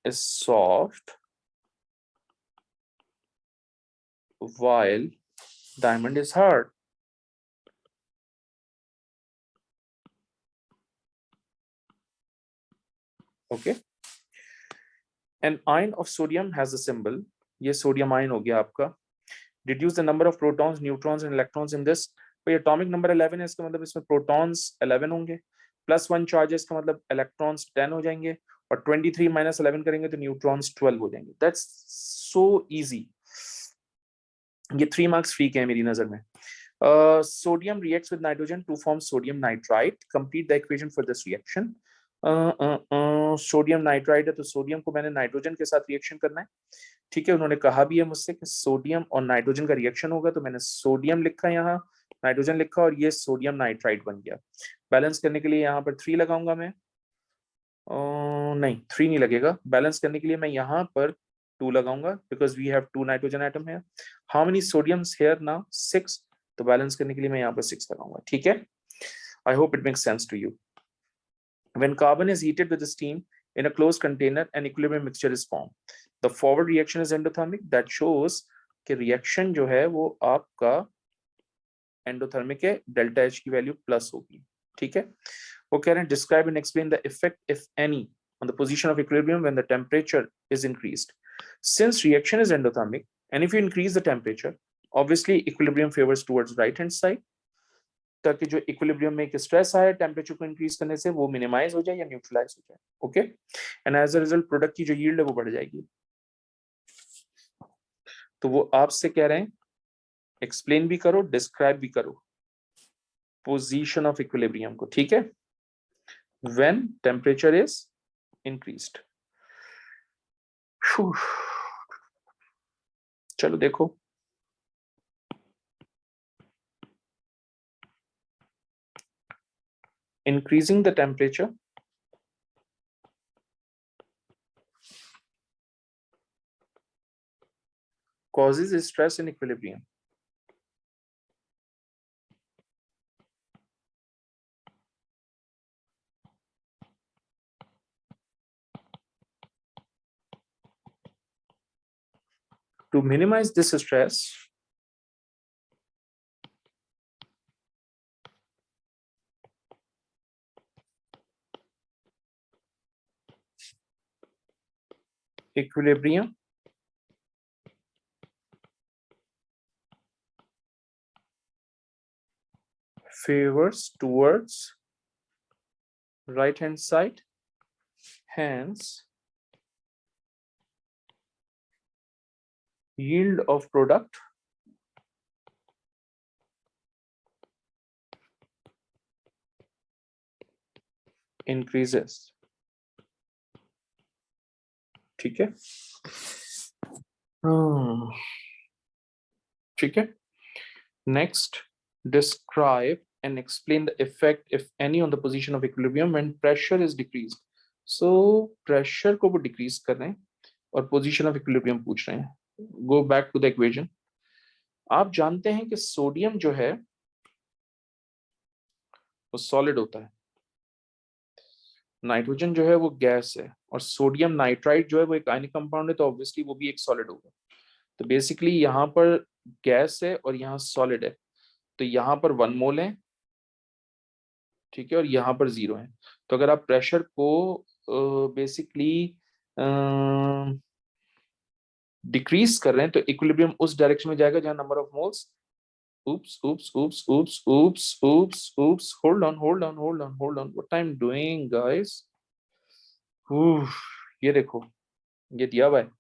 is soft while diamond is hard. Okay. An ion of sodium has a symbol. ये सोडियम आयन हो गया आपका। Reduce the number of protons, neutrons and electrons in this. तो ये atomic number 11 है, इसका मतलब इसमें protons 11 होंगे, +1 charges का मतलब electrons 10 हो जाएंगे, और 23 - 11 करेंगे तो न्यूट्रॉन्स 12 हो जाएंगे। That's so easy. ये 3 marks फ्री के हैं मेरी नजर में। Sodium reacts with nitrogen to form sodium nitrite. Complete the equation for this reaction. Sodium nitride है तो सोडियम को मैंने नाइट्रोजन के साथ रिएक्शन करना है। ठीक है, उन्होंने कहा भी है मुझसे कि सोडियम और नाइट्रोजन का रिएक्शन होगा, तो मैंने सोडियम लिखा यहाँ, नाइट्रोजन लिखा, और ये सोडियम नाइट्राइड बन गया। बैलेंस करने के लिए यहाँ पर 3 लगाऊंगा मैं। नहीं, 3 नहीं लगेगा। बैलेंस करने के लिए मैं यहाँ पर 2 लगाऊंगा, because we have 2 nitrogen atom है। How many sodiums here now? 6। तो बैलेंस करने के लिए मैं यहाँ पर 6 लगाऊंगा। ठीक है, I hope it makes sense to you. When carbon is heated with steam in a closed container, an equilibrium mixture is formed. The forward reaction is endothermic. That shows कि reaction जो है वो आपका endothermic है, delta H की वैल्यू प्लस होगी। ठीक है, वो कह रहे हैं describe and explain the effect, if any, on the position of equilibrium when the temperature is increased. Since reaction is endothermic, and if you increase the temperature, obviously equilibrium favors towards right hand side, ताकि जो इक्विलिब्रियम में एक स्ट्रेस आए टेम्परेचर को इंक्रीज करने से वो मिनिमाइज हो जाए या न्यूट्रलाइज हो जाए। Okay, and as a result product की जो यील्ड है वो बढ़ जाएगी। तो वो आपसे कह रहे हैं एक्सप्लेन भी करो, डिस्क्राइब भी करो पोजीशन ऑफ इक्विलिब्रियम को। ठीक है, व्हेन टेम्परेचर इज इंक्रीज्ड। चलो देखो, increasing the temperature causes a stress in equilibrium. To minimize this stress, equilibrium favors towards right hand side, hence yield of product increases. ठीक है, ठीक है। Next, describe and explain the effect, if any, on the position of equilibrium when pressure is decreased. So pressure को वो decrease कर रहे हैं और position of equilibrium पूछ रहे हैं। Go back to the equation. आप जानते हैं कि सोडियम जो है वो सॉलिड होता है, नाइट्रोजन जो है वो गैस है, और सोडियम नाइट्राइड जो है वो एक आयनिक कंपाउंड है, तो ऑब्वियसली वो भी एक सॉलिड होगा। तो बेसिकली यहाँ पर गैस है और यहाँ सॉलिड है, तो यहाँ पर 1 मोल है, ठीक है, और यहाँ पर 0 है। तो अगर आप प्रेशर को बेसिकली डिक्रीज कर रहे हैं तो इक्विलिब्रियम उस डायरेक्शन में जाएगा जहां number of moles, oops, hold on, what I'm doing guys, ये देखो, ये दिया हुआ है,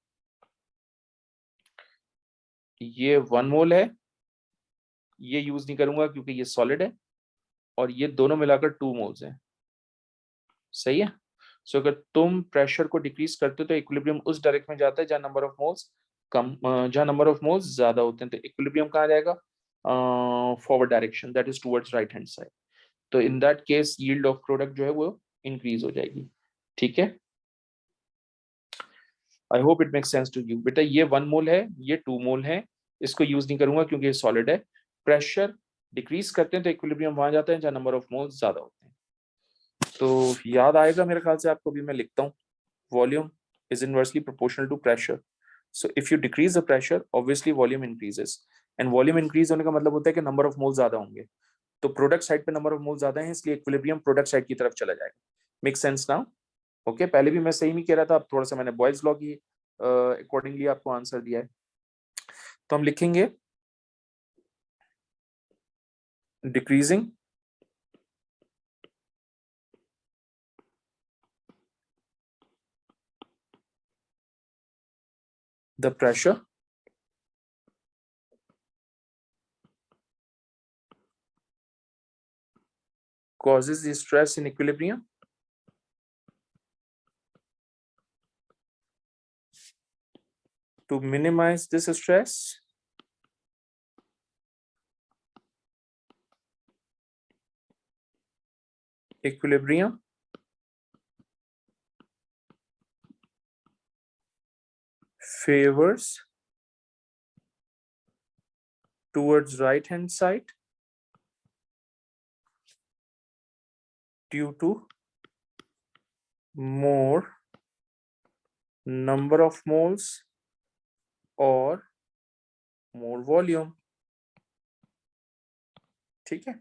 ये 1 मोल है, ये यूज नहीं करूंगा क्योंकि ये सॉलिड है, और ये दोनों मिलाकर 2 मोल्स हैं। सही है। सो अगर तुम प्रेशर को डिक्रीज करते हो तो इक्विलिब्रियम उस डायरेक्शन में जाता है जहां नंबर ऑफ मोल्स कम, जहां नंबर ऑफ मोल्स ज्यादा होते हैं, तो इक्विलिब्रियम कहाँ जाएगा? Forward direction, that is towards right hand side. तो in that case yield of product जो है वो इंक्रीज हो जाएगी। ठीक है, I hope it makes sense to you. बेटा ये 1 मोल है, ये 2 मोल है, इसको यूज नहीं करूंगा क्योंकि ये सॉलिड है। प्रेशर डिक्रीज करते हैं तो इक्विलिब्रियम वहां जाता है जहां नंबर ऑफ मोल्स ज्यादा होते हैं। तो याद आएगा मेरे ख्याल से आपको भी, मैं लिखता हूँ, volume is inversely proportional to pressure. So if you decrease the pressure, obviously volume increases. And volume increase होने का मतलब होता है कि number of moles ज्यादा होंगे, तो प्रोडक्ट साइड पे नंबर ऑफ मोल्स ज्यादा है, इसलिए इक्विलिब्रियम प्रोडक्ट साइड की तरफ चला जाएगा। Make sense now? ओके, पहले भी मैं सही नहीं कह रहा था, अब थोड़ा सा मैंने बॉयज लॉ की अकॉर्डिंगली आपको आंसर दिया है। तो हम लिखेंगे decreasing the pressure causes the stress in equilibrium. To minimize this stress, equilibrium favors towards right hand side due to more number of moles or more volume. ठीक है,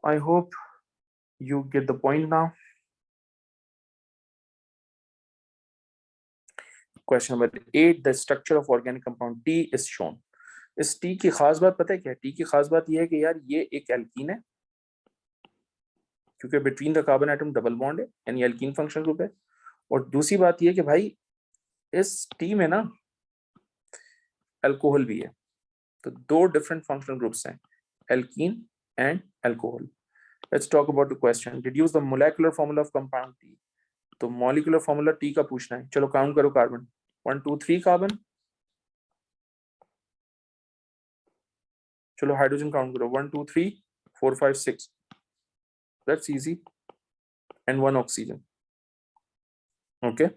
I hope you get the point now. Question number 8, the structure of organic compound T is shown. इस T की खास बात पता है क्या है? T की खास बात यह है कि यार ये एक एल्कीन है, क्योंकि between the carbon atom double bond है, यानी एल्कीन फंक्शनल ग्रुप है। और दूसरी बात यह है कि भाई इस T में ना अल्कोहल भी है, तो 2 डिफरेंट फंक्शनल ग्रुप्स हैं, alkene and alcohol. Let's talk about the question, deduce the molecular formula of compound T। तो मॉलिक्यूलर फॉर्मूला T का पूछना है। चलो काउंट करो कार्बन, 1 2 3 कार्बन। चलो हाइड्रोजन काउंट करो, 1 2 3 4 5 6, that's easy, and 1 oxygen. Okay,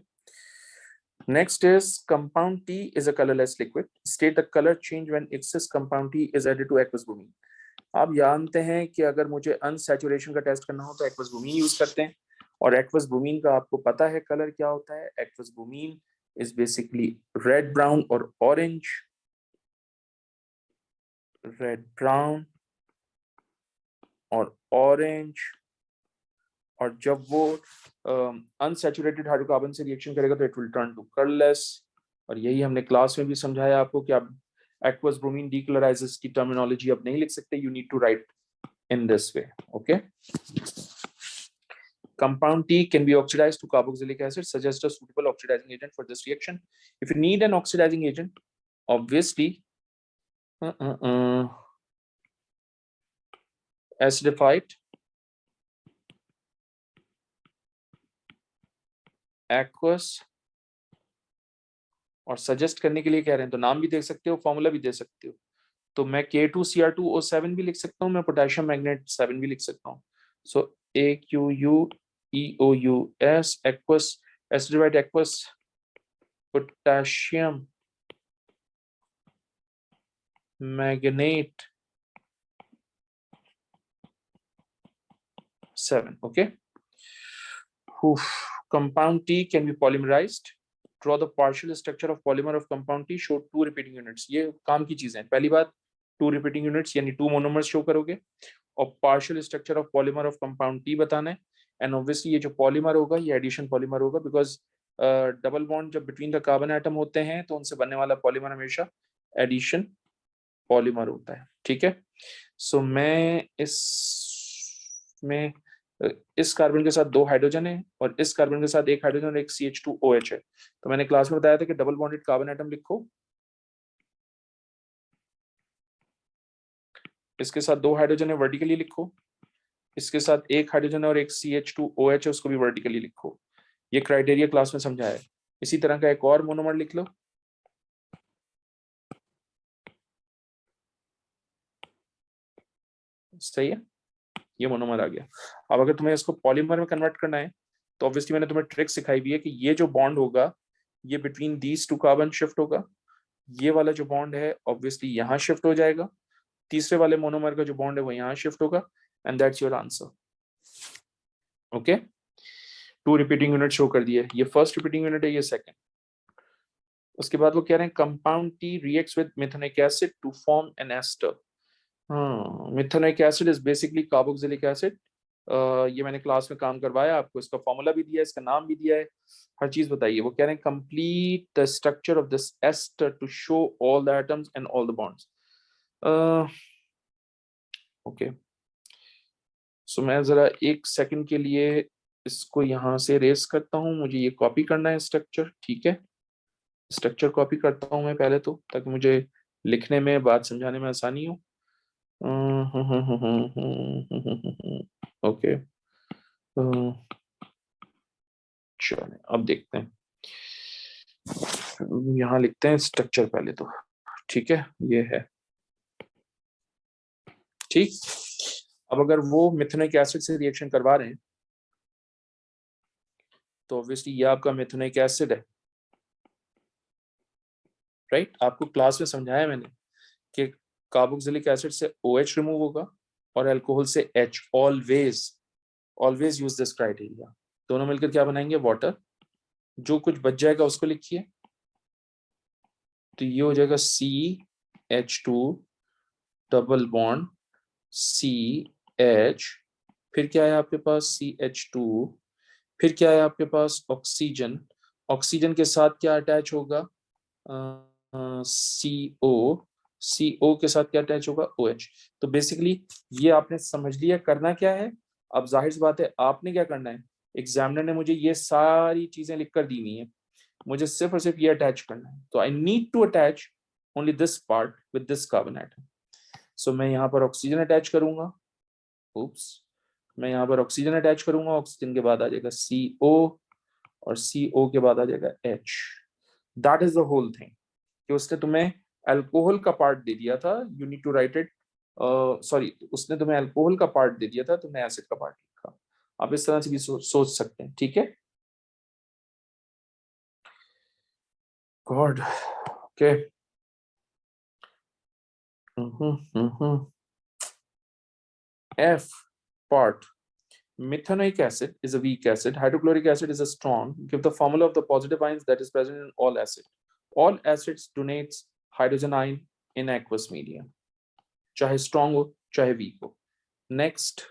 next is compound T is a colorless liquid. State the color change when excess compound T is added to aqueous bromine. आप जानते हैं कि अगर मुझे अनसैचुरेशन का टेस्ट करना हो तो एक्वस ब्रोमीन यूज करते हैं, और एक्वस ब्रोमीन का आपको पता है कलर क्या होता है। Aqueous bromine is basically red brown और ऑरेंज, रेड ब्राउन और ऑरेंज। और जब वो अनसैचुरेटेड हाइड्रोकार्बन से रिएक्शन करेगा तो it will turn to colourless. और यही हमने क्लास में भी समझाया आपको कि आप एक्वस ब्रोमीन डीकलराइजेस की टर्मिनोलॉजी अब नहीं लिख सकते, you need to write in this way. Okay, compound T can be oxidized to carboxylic acid. Suggest a suitable oxidizing agent for this reaction. If you need an oxidizing agent, obviously acidified aqueous, और सजेस्ट करने के लिए कह रहे हैं तो नाम भी दे सकते हो, फॉर्मूला भी दे सकते हो। तो मैं K2Cr2O7 भी लिख सकता हूँ, मैं पोटेशियम मैग्नेट 7 भी लिख सकता हूँ। सो AQUEOUS aqueous, acidified aqueous potassium magnet 7. Okay, compound T can be polymerized. Draw the partial structure of polymer of compound T. Show 2 repeating units. ये काम की चीजें हैं। पहली बात 2 repeating units यानी 2 मोनोमर्स शो करोगे, और partial structure of polymer of compound T बताना है। एंड ऑब्वियसली ये जो पॉलीमर होगा ये एडिशन पॉलीमर होगा, बिकॉज डबल बॉन्ड जब बिटवीन द कार्बन एटम होते हैं तो उनसे बनने वाला पॉलीमर हमेशा एडिशन पॉलीमर होता है। ठीक है, सो मैं इसमें इस कार्बन के साथ 2 हाइड्रोजन है और इस कार्बन के साथ 1 हाइड्रोजन और एक CH2OH है। तो मैंने क्लास में बताया था कि डबल बॉन्डेड कार्बन एटम लिखो, इसके साथ 2 हाइड्रोजन है वर्टिकली लिखो, इसके साथ 1 हाइड्रोजन और एक CH2OH है उसको भी वर्टिकली लिखो। ये क्राइटेरिया क्लास में समझाया है। इसी तरह का एक और मोनोमर लिख लो, सही है, ये मोनोमर आ गया। अब अगर तुम्हें इसको पॉलीमर में कन्वर्ट करना है तो ऑब्वियसली मैंने तुम्हें ट्रिक सिखाई भी है कि ये जो बॉन्ड होगा ये between these two carbon shift होगा, ये वाला जो बॉन्ड है ऑब्वियसली यहाँ शिफ्ट हो जाएगा, तीसरे वाले मोनोमर का जो बॉन्ड है वो यहाँ शिफ्ट होगा, and that's your answer. Okay, 2 repeating unit show कर दिए, ये फर्स्ट रिपीटिंग यूनिट है, ये सेकंड। उसके बाद वो कह रहे हैं compound T reacts with methanoic acid to form an ester. हाँ, methanoic acid is basically carboxylic acid. ये मैंने क्लास में काम करवाया आपको, इसका फॉर्मूला भी दिया है, इसका नाम भी दिया है, हर चीज बताइए। वो कह रहे हैं complete the structure of this ester to show all the atoms and all the bonds. Okay, so मैं जरा एक सेकंड के लिए इसको यहाँ से रेस करता हूँ, मुझे ये कॉपी करना है स्ट्रक्चर, ठीक है। स्ट्रक्चर कॉपी करता हूँ मैं पहले तो, ताकि मुझे लिखने में, बात समझाने में आसानी हो। ओके, चलो अब देखते हैं, यहाँ लिखते हैं स्ट्रक्चर पहले तो, ठीक है, ये है ठीक। अब अगर वो मेथनोइक एसिड से रिएक्शन करवा रहे हैं तो ऑब्वियसली ये आपका मेथनोइक एसिड है, राइट। आपको क्लास में समझाया मैंने कि कार्बोक्सिलिक एसिड से OH रिमूव होगा और अल्कोहल से H, always always use this criteria. दोनों मिलकर क्या बनाएंगे, वाटर। जो कुछ बच जाएगा उसको लिखिए, तो ये हो जाएगा CH2 डबल बॉन्ड CH, फिर क्या है आपके पास CH2, फिर क्या है आपके पास ऑक्सीजन, ऑक्सीजन के साथ क्या अटैच होगा CO, CO के साथ क्या अटैच होगा OH। तो बेसिकली ये आपने समझ लिया करना क्या है। अब जाहिर सी बात है आपने क्या करना है, एग्जामिनर ने मुझे ये सारी चीजें लिख कर दी हुई है, मुझे सिर्फ और सिर्फ ये अटैच करना है। तो I need to attach only this part with this carbon atom. So मैं यहाँ पर ऑक्सीजन अटैच करूंगा, उप्स, मैं यहाँ पर ऑक्सीजन अटैच करूंगा, ऑक्सीजन के बाद आ जाएगा CO और CO के बाद आ जाएगा H। That is the whole thing, कि उसने तुम्हें अल्कोहल का पार्ट दे दिया था, you need to write it, sorry, उसने तुम्हें अल्कोहल का पार्ट दे दिया था, तुमने एसिड का पार्ट लिखा। आप इस तरह से भी सोच सकते हैं, ठीक है। God, okay. F part. Methanoic acid is a weak acid. Hydrochloric acid is a strong. Give the formula of the positive ions that is present in all acid. All acids donates hydrogen ion in aqueous medium. चाहे strong हो, चाहे weak हो. Next,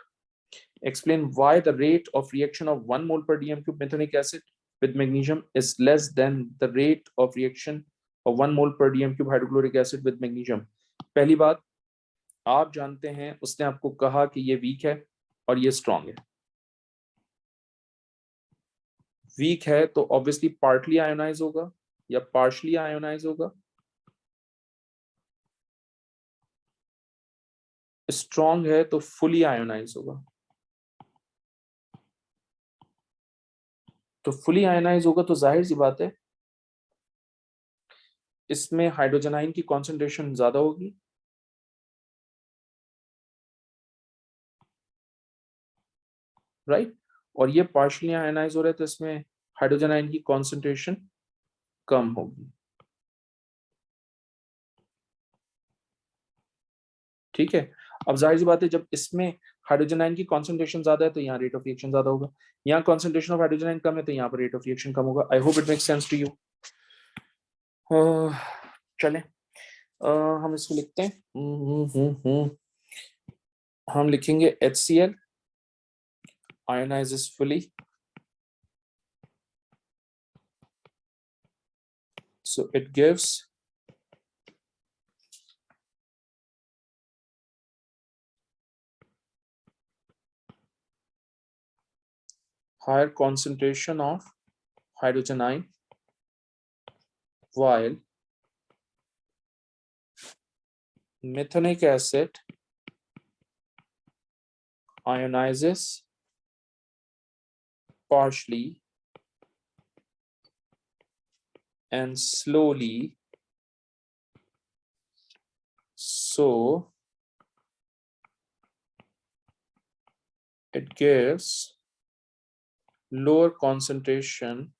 explain why the rate of reaction of 1 mole per dm cube methanoic acid with magnesium is less than the rate of reaction of 1 mole per dm cube hydrochloric acid with magnesium. पहली बात, आप जानते हैं उसने आपको कहा कि ये वीक है और ये स्ट्रांग है। वीक है तो ऑब्वियसली पार्टली आयोनाइज होगा या पार्शली आयोनाइज होगा, स्ट्रांग है तो फुली आयोनाइज होगा। तो फुली आयोनाइज होगा तो जाहिर सी बात है इसमें हाइड्रोजन आयन की कॉन्सेंट्रेशन ज्यादा होगी, राइट। और ये पार्शली आयोनाइज हो रहा है तो इसमें हाइड्रोजन आयन की कॉन्सेंट्रेशन कम होगी, ठीक है। अब जाहिर सी बात है जब इसमें हाइड्रोजन आयन की कॉन्सेंट्रेशन ज्यादा है तो यहाँ रेट ऑफ रिएक्शन ज्यादा होगा, यहाँ कॉन्सेंट्रेशन ऑफ हाइड्रोजन आयन कम है तो यहाँ पर रेट ऑफ रिएक्शन कम होगा। I hope it makes sense to you. चलें, हम इसको लिखते हैं, हम लिखेंगे HCl ionizes fully, so it gives higher concentration of hydrogen ion, while methanoic acid ionizes partially and slowly, so it gives lower concentration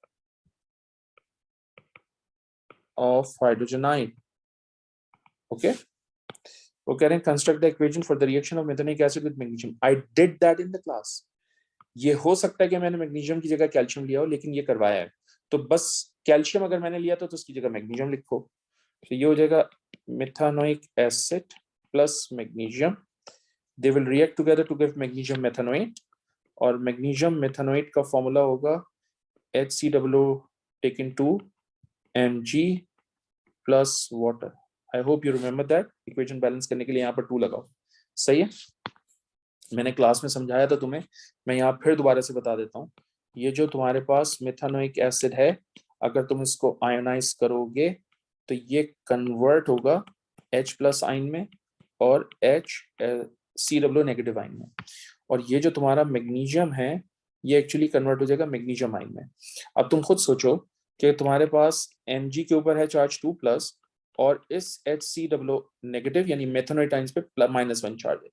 of hydrogen ion. Okay, वो कह रहे हैं construct the equation for the reaction of methanoic acid with magnesium. I did that in the class. ये हो सकता है कि मैंने मैग्नीशियम की जगह कैल्शियम लिया हो, लेकिन ये करवाया है। तो बस कैल्शियम अगर मैंने लिया तो उसकी जगह मैग्नीशियम लिखो। तो ये हो जाएगा methanoic acid plus magnesium, they will react together to give magnesium methanoate, और मैग्नीशियम मेथेनोएट का फॉर्मूला होगा HCOO taken 2 Mg plus water. I hope you remember that. Equation balance करने के लिए यहाँ पर 2 लगाओ। सही है, मैंने क्लास में समझाया था तुम्हें, मैं यहाँ फिर दोबारा से बता देता हूँ। ये जो तुम्हारे पास मेथेनोइक एसिड है, अगर तुम इसको आयोनाइज करोगे तो ये कन्वर्ट होगा H प्लस आयन में और HCO नेगेटिव आयन में, और ये जो तुम्हारा मैग्नीशियम है ये एक्चुअली कन्वर्ट हो जाएगा मैग्नीशियम आयन में। अब तुम खुद सोचो कि तुम्हारे पास Mg के ऊपर है चार्ज 2 प्लस, और इस HCO नेगेटिव यानी मेथेनोइट आयंस पे -1 चार्ज है।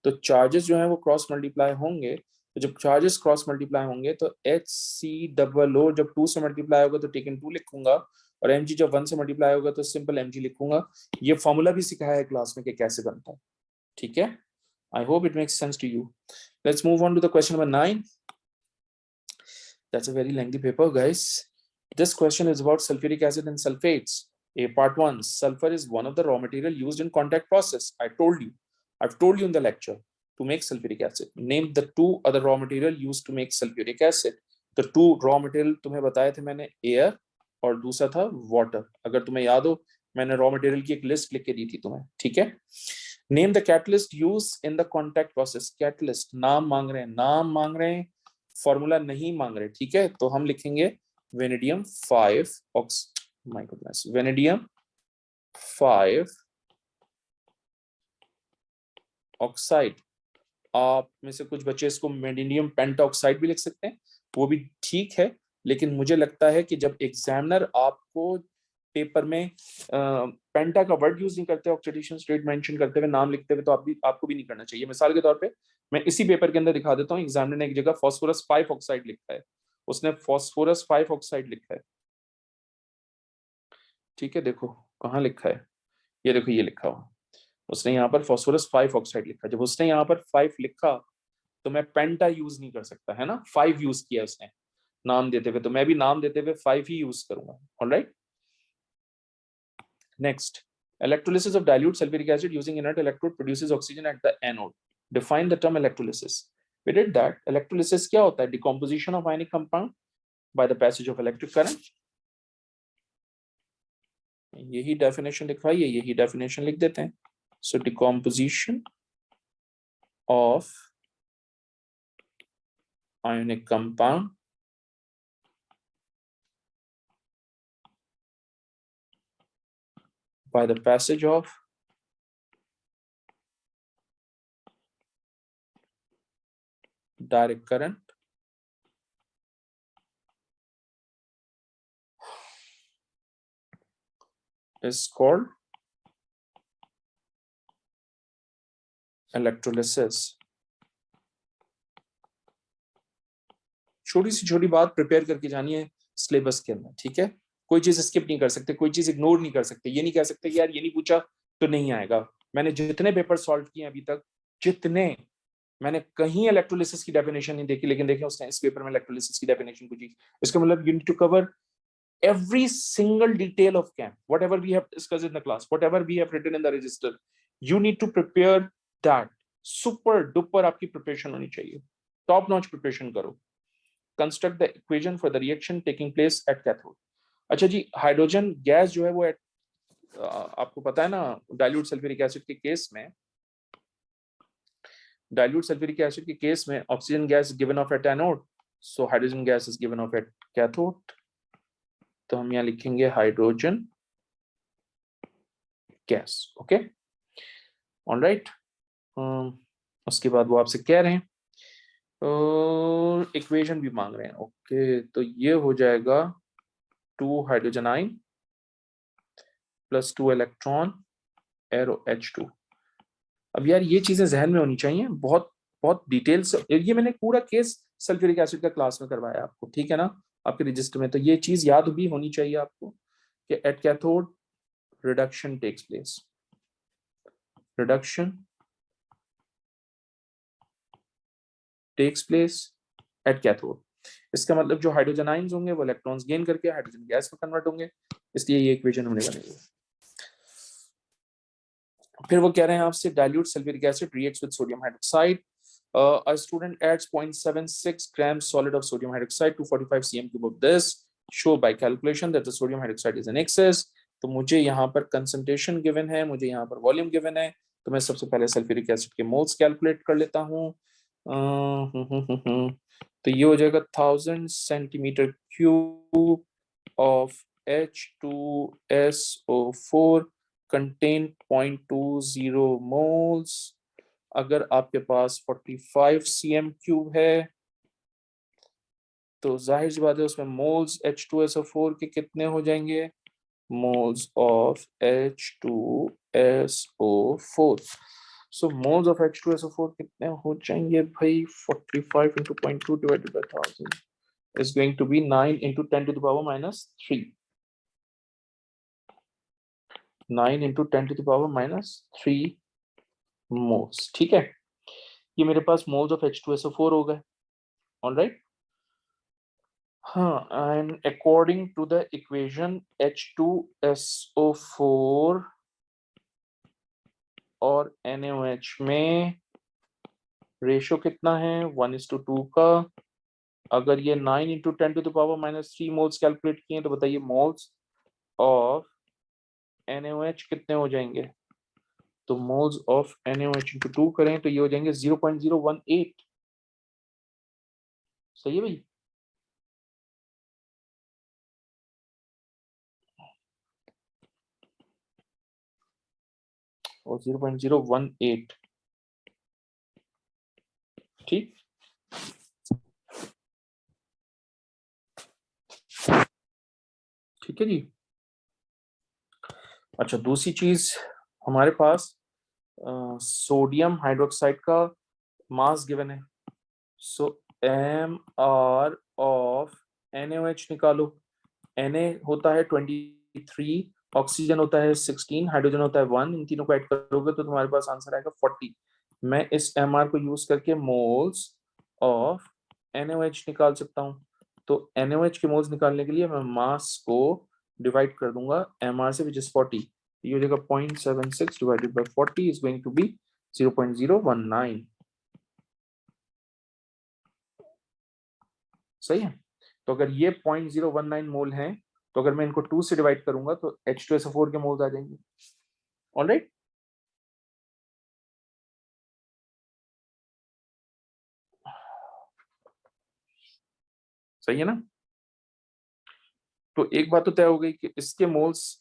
तो चार्जेस जो है वो क्रॉस मल्टीप्लाई होंगे, तो जब चार्जेस क्रॉस मल्टीप्लाई होंगे तो HCO जब 2 से मल्टीप्लाई होगा तो टेकन 2 लिखूंगा, और Mg जब 1 से मल्टीप्लाई होगा तो सिंपल Mg लिखूंगा। ये फॉर्मूला भी सिखाया है क्लास में कि कैसे बनता है, ठीक है। I hope it makes sense to you. Let's move on to the question number 9. That's a very lengthy paper, guys. This question is about sulfuric acid and sulfates. A part 1. Sulfur is one of the raw material used in contact process. I've told you in the lecture to make sulfuric acid. Name the 2 other raw material used to make sulfuric acid. The 2 raw material तुम्हें बताए थे मैंने, air और दूसरा था water. अगर तुम्हें याद हो मैंने raw material की एक लिस्ट लिख के दी थी तुम्हें, ठीक है। Name the catalyst used in the contact process. Catalyst नाम मांग रहे हैं, फॉर्मूला नहीं मांग रहे, ठीक है। तो हम लिखेंगे वेनेडियम 5 वेनेडियम 5 ऑक्साइड। आप में से कुछ बच्चे इसको वेनेडियम पेंटाऑक्साइड भी लिख सकते हैं, वो भी ठीक है, लेकिन मुझे लगता है कि जब एग्जामिनर आपको पेपर में पेंटा का वर्ड यूज नहीं करते, ऑक्सीडेशन स्टेट मेंशन करते हुए नाम लिखते हुए, तो आपको भी नहीं करना चाहिए। मिसाल के तौर पे मैं इसी पेपर के अंदर दिखा देता हूँ, एग्जामिनर ने एक जगह फास्फोरस 5 ऑक्साइड लिखा है, उसने फास्फोरस 5 ऑक्साइड लिखा है, ठीक है। देखो कहाँ लिखा है, ये देखो ये लिखा हुआ, उसने यहाँ पर फास्फोरस 5 ऑक्साइड लिखा। जब उसने यहाँ पर 5 लिखा तो मैं पेंटा यूज नहीं कर सकता, है ना, 5 यूज किया उसने नाम देते हुए, तो मैं भी नाम देते हुए 5 ही यूज करूंगा। Alright, next, electrolysis of dilute sulfuric acid using inert electrode produces oxygen at the anode. Define the term electrolysis. We did that. Electrolysis क्या होता है? Decomposition of ionic compound by the passage of electric current. यही definition लिखवाइए, यही definition लिख देते हैं। So decomposition of ionic compound by the passage of direct current is called electrolysis. छोटी सी छोटी बात प्रिपेयर करके जानी है सिलेबस के अंदर, ठीक है। कोई चीज स्किप नहीं कर सकते, कोई चीज इग्नोर नहीं कर सकते, ये नहीं कह सकते कि यार ये नहीं पूछा तो नहीं आएगा। मैंने जितने पेपर सॉल्व किए अभी तक, जितने, मैंने कहीं इलेक्ट्रोलिसिस की डेफिनेशन नहीं देखी, लेकिन देखें उसने इस पेपर में इलेक्ट्रोलिसिस की डेफिनेशन पूछी। इसका मतलब you need to cover every single detail of chem, whatever we have discussed in the class, whatever we have written in the register, you need to prepare that. super duper आपकी प्रिपरेशन होनी चाहिए, टॉप नॉच प्रिपरेशन करो। Construct the equation for the reaction taking place at cathode. अच्छा जी, हाइड्रोजन गैस जो है वो आपको पता है ना, डाइल्यूट सल्फ्यूरिक एसिड के केस में, डाइल्यूट सल्फ्यूरिक एसिड के केस में oxygen gas given of at anode, so hydrogen gas is given of at cathode. तो हम यहाँ लिखेंगे हाइड्रोजन गैस, ओके, ऑलराइट। उसके बाद वो आपसे कह रहे हैं इक्वेशन भी मांग रहे हैं, ओके। तो ये हो जाएगा 2 hydrogen ion plus 2 electron arrow H2। अब यार ये चीजें जहन में होनी चाहिए, बहुत बहुत डिटेल से। ये मैंने पूरा केस सल्फ्यूरिक एसिड का क्लास में करवाया आपको, ठीक है ना, आपके रजिस्टर में, तो ये चीज याद भी होनी चाहिए आपको। कि at cathode reduction takes place, reduction takes place at cathode. इसका मतलब जो हाइड्रोजन आयंस होंगे वो इलेक्ट्रॉन्स गेन करके हाइड्रोजन गैस में कन्वर्ट होंगे, इसलिए ये इक्वेशन हमने बनाई है। फिर वो कह रहे हैं आपसे dilute sulphuric acid reacts with sodium hydroxide, a student adds 0.76 grams solid of sodium hydroxide to 45 cm cube of this, show by calculation that the sodium hydroxide is in excess। तो मुझे यहाँ पर कंसंट्रेशन गिवन है, मुझे यहाँ पर वॉल्यूम गिवन है, तो मैं सबसे पहले सल्फ्यूरिक एसिड के मोल्स कैलकुलेट कर लेता हूँ। तो ये हो जाएगा 1000 centimetre cube of H2SO4 contain 0.20 moles। अगर आपके पास 45 cm क्यूब है तो जाहिर सी बात है उसमें मोल्स H2SO4 के कितने हो जाएंगे, moles of H2SO4। So moles of H2SO4 कितने हो जाएंगे भाई, 45 into 0.2 divided by 1000 is going to be 9 into 10 to the power minus 3, 9 into 10 to the power minus 3 moles. ठीक है, ये मेरे पास मोल्स ऑफ H2SO4 हो गए। ऑलराइट, हाँ, and according to the equation H2SO4 और NaOH में रेशियो कितना है, 1:2 का। अगर ये 9 into 10 to the power minus 3 moles calculate किए तो बताइए मोल्स ऑफ NaOH कितने हो जाएंगे। तो मोल्स ऑफ NaOH into 2 करें तो ये हो जाएंगे 0.018। सही है भाई, और 0.018। ठीक, ठीक है जी। अच्छा, दूसरी चीज हमारे पास सोडियम हाइड्रोक्साइड का मास गिवन है। सो MR ऑफ NaOH निकालो। Na होता है 23, ऑक्सीजन होता है 16, हाइड्रोजन होता है 1, इन तीनों को ऐड करोगे तो तुम्हारे पास आंसर आएगा 40। मैं इस MR को यूज करके मोल्स ऑफ NaOH निकाल सकता हूँ। तो NaOH के मोल्स निकालने के लिए मैं मास को डिवाइड कर दूंगा MR से, विच इज 40। ये हो जाएगा 0.76 divided by 40 is going to be 0.019। सही है, तो अगर ये 0.019 मोल है तो अगर मैं इनको 2 से डिवाइड करूंगा तो H2SO4 के मोल्स आ जाएंगे। ऑलराइट, सही है ना। तो एक बात तो तय हो गई कि इसके मोल्स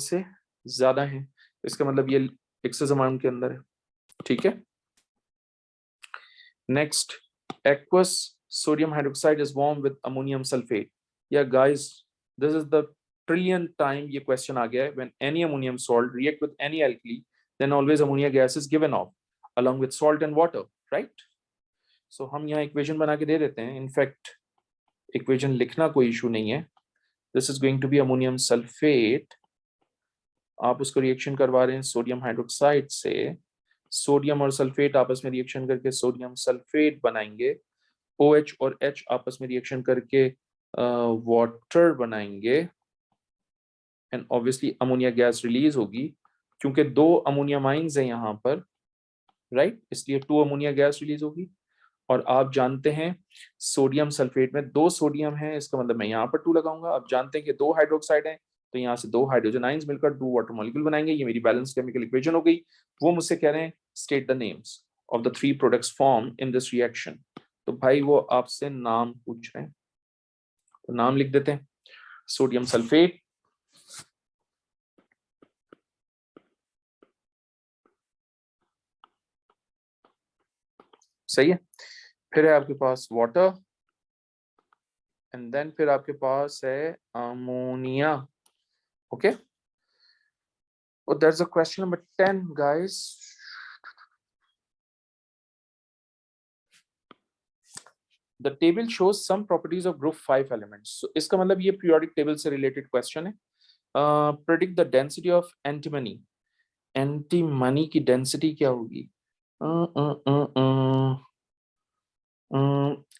से ज्यादा है, इसका मतलब ये एक्सेस अमाउंट के अंदर है। ठीक है, next, aqueous sodium hydroxide is warm with ammonium sulfate। या guys, this is the trillion time ये क्वेश्चन आ गया है। When any ammonium salt react with any alkali then always ammonia gas is given off along with salt and water, right? So हम यहाँ इक्वेशन बना के दे देते हैं। इनफैक्ट इक्वेशन लिखना कोई इशू नहीं है। This is going to be ammonium sulphate, आप उसको रिएक्शन करवा रहे हैं सोडियम हाइड्रोक्साइड से, सोडियम और सल्फेट आपस में रिएक्शन करके सोडियम सल्फेट बनाएंगे, OH और H आपस में रिएक्शन करके वाटर बनाएंगे, and obviously ammonia gas release होगी क्योंकि 2 अमोनियम आइंस हैं यहाँ पर, राइट, इसलिए 2 अमोनिया गैस रिलीज होगी। और आप जानते हैं सोडियम सल्फेट में 2 सोडियम है, इसका मतलब मैं यहाँ पर 2 लगाऊंगा। आप जानते हैं कि 2 हाइड्रोक्साइड है तो यहाँ से 2 हाइड्रोजन आइंस मिलकर 2 वाटर मॉलिक्यूल बनाएंगे। ये मेरी बैलेंस केमिकल इक्वेशन हो गई। वो मुझसे कह रहे हैं state the names of the 3 products form in this reaction. तो भाई वो आपसे नाम पूछ रहे हैं, तो नाम लिख देते हैं। सोडियम सल्फेट, सही है, फिर है आपके पास वाटर, एंड देन फिर आपके पास है ammonia. Okay, oh, there's a question number 10 guys। The table shows some properties of group 5 elements। so इसका मतलब ये periodic table से related question है। Predict the density of antimony, antimony की डेंसिटी क्या होगी?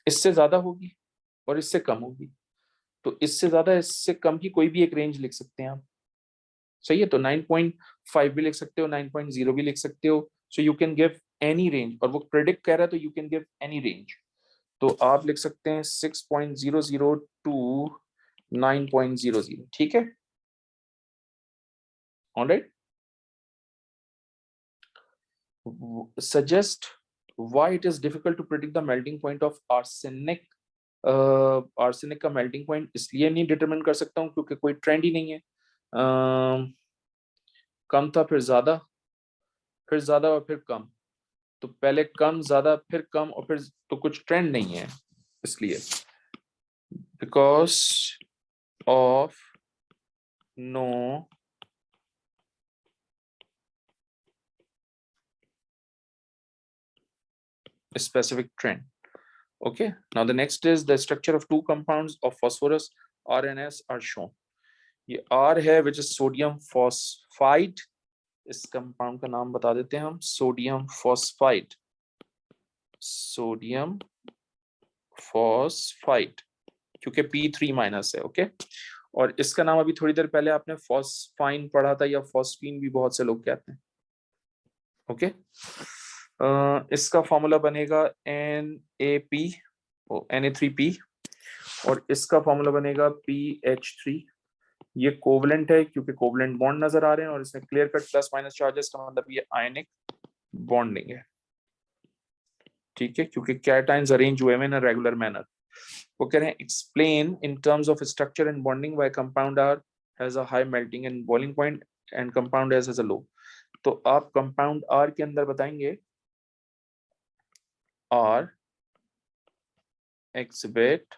इससे ज्यादा होगी और इससे कम होगी, तो इससे ज्यादा इससे कम की कोई भी एक रेंज लिख सकते हैं आप, सही है? तो 9.5 भी लिख सकते हो, 9.0 भी लिख सकते हो, so you can give any range, और वो प्रेडिक्ट कह रहा है तो you can give any range. तो आप लिख सकते हैं 6.00 टू 9.00, ठीक है? Alright, suggest why it is difficult to predict the melting point of arsenic। Arsenic का मेल्टिंग पॉइंट इसलिए नहीं डिटरमिन कर सकता हूँ क्योंकि कोई ट्रेंड ही नहीं है। कम था, फिर ज्यादा और फिर कम, तो पहले कम, ज्यादा, फिर कम, और फिर तो कुछ ट्रेंड नहीं है, इसलिए because of no specific trend. Okay, now the next is the structure of two compounds of phosphorus, R and S, are shown। ये R है which is sodium phosphide, इस कंपाउंड का नाम बता देते हैं हम, सोडियम फॉस्फाइड, सोडियम फॉस्फाइड, क्योंकि P3 माइनस है। ओके, और इसका नाम अभी थोड़ी देर पहले आपने फॉस्फाइन पढ़ा था, या फॉस्फीन भी बहुत से लोग कहते हैं। ओके, इसका फॉर्मूला बनेगा NaP, Na3P, और इसका फॉर्मूला बनेगा PH3। ये कोवलेंट है क्योंकि कोवलेंट बॉन्ड नजर आ रहे हैं, और इसमें clear cut plus minus charges का मतलब ये आयनिक बॉन्डिंग है, ठीक है? क्योंकि कैटायंस अरेंज हुए हैं इन अ रेगुलर मैनर। वो कह रहे हैं explain in terms of structure and bonding why compound R has a high melting and boiling point and compound S has a low. तो आप कंपाउंड आर के अंदर बताएंगे R exhibit